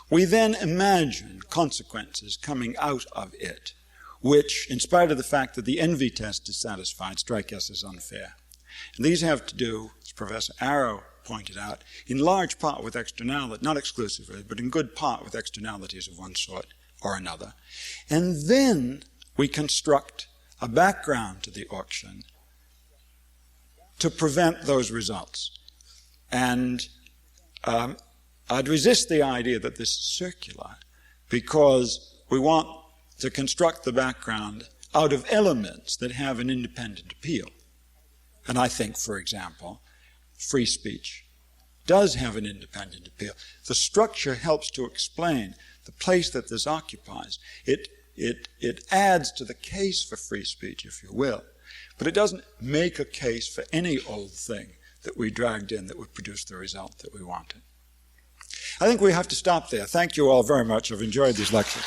We then imagine consequences coming out of it, which, in spite of the fact that the envy test is satisfied, strike us as unfair. And these have to do, as Professor Arrow pointed out, in large part with externality, not exclusively, but in good part with externalities of one sort or another. And then we construct a background to the auction to prevent those results. And I'd resist the idea that this is circular, because we want to construct the background out of elements that have an independent appeal. And I think, for example, free speech does have an independent appeal. The structure helps to explain the place that this occupies. It adds to the case for free speech, if you will, but it doesn't make a case for any old thing that we dragged in that would produce the result that we wanted. I think we have to stop there. Thank you all very much. I've enjoyed these lectures.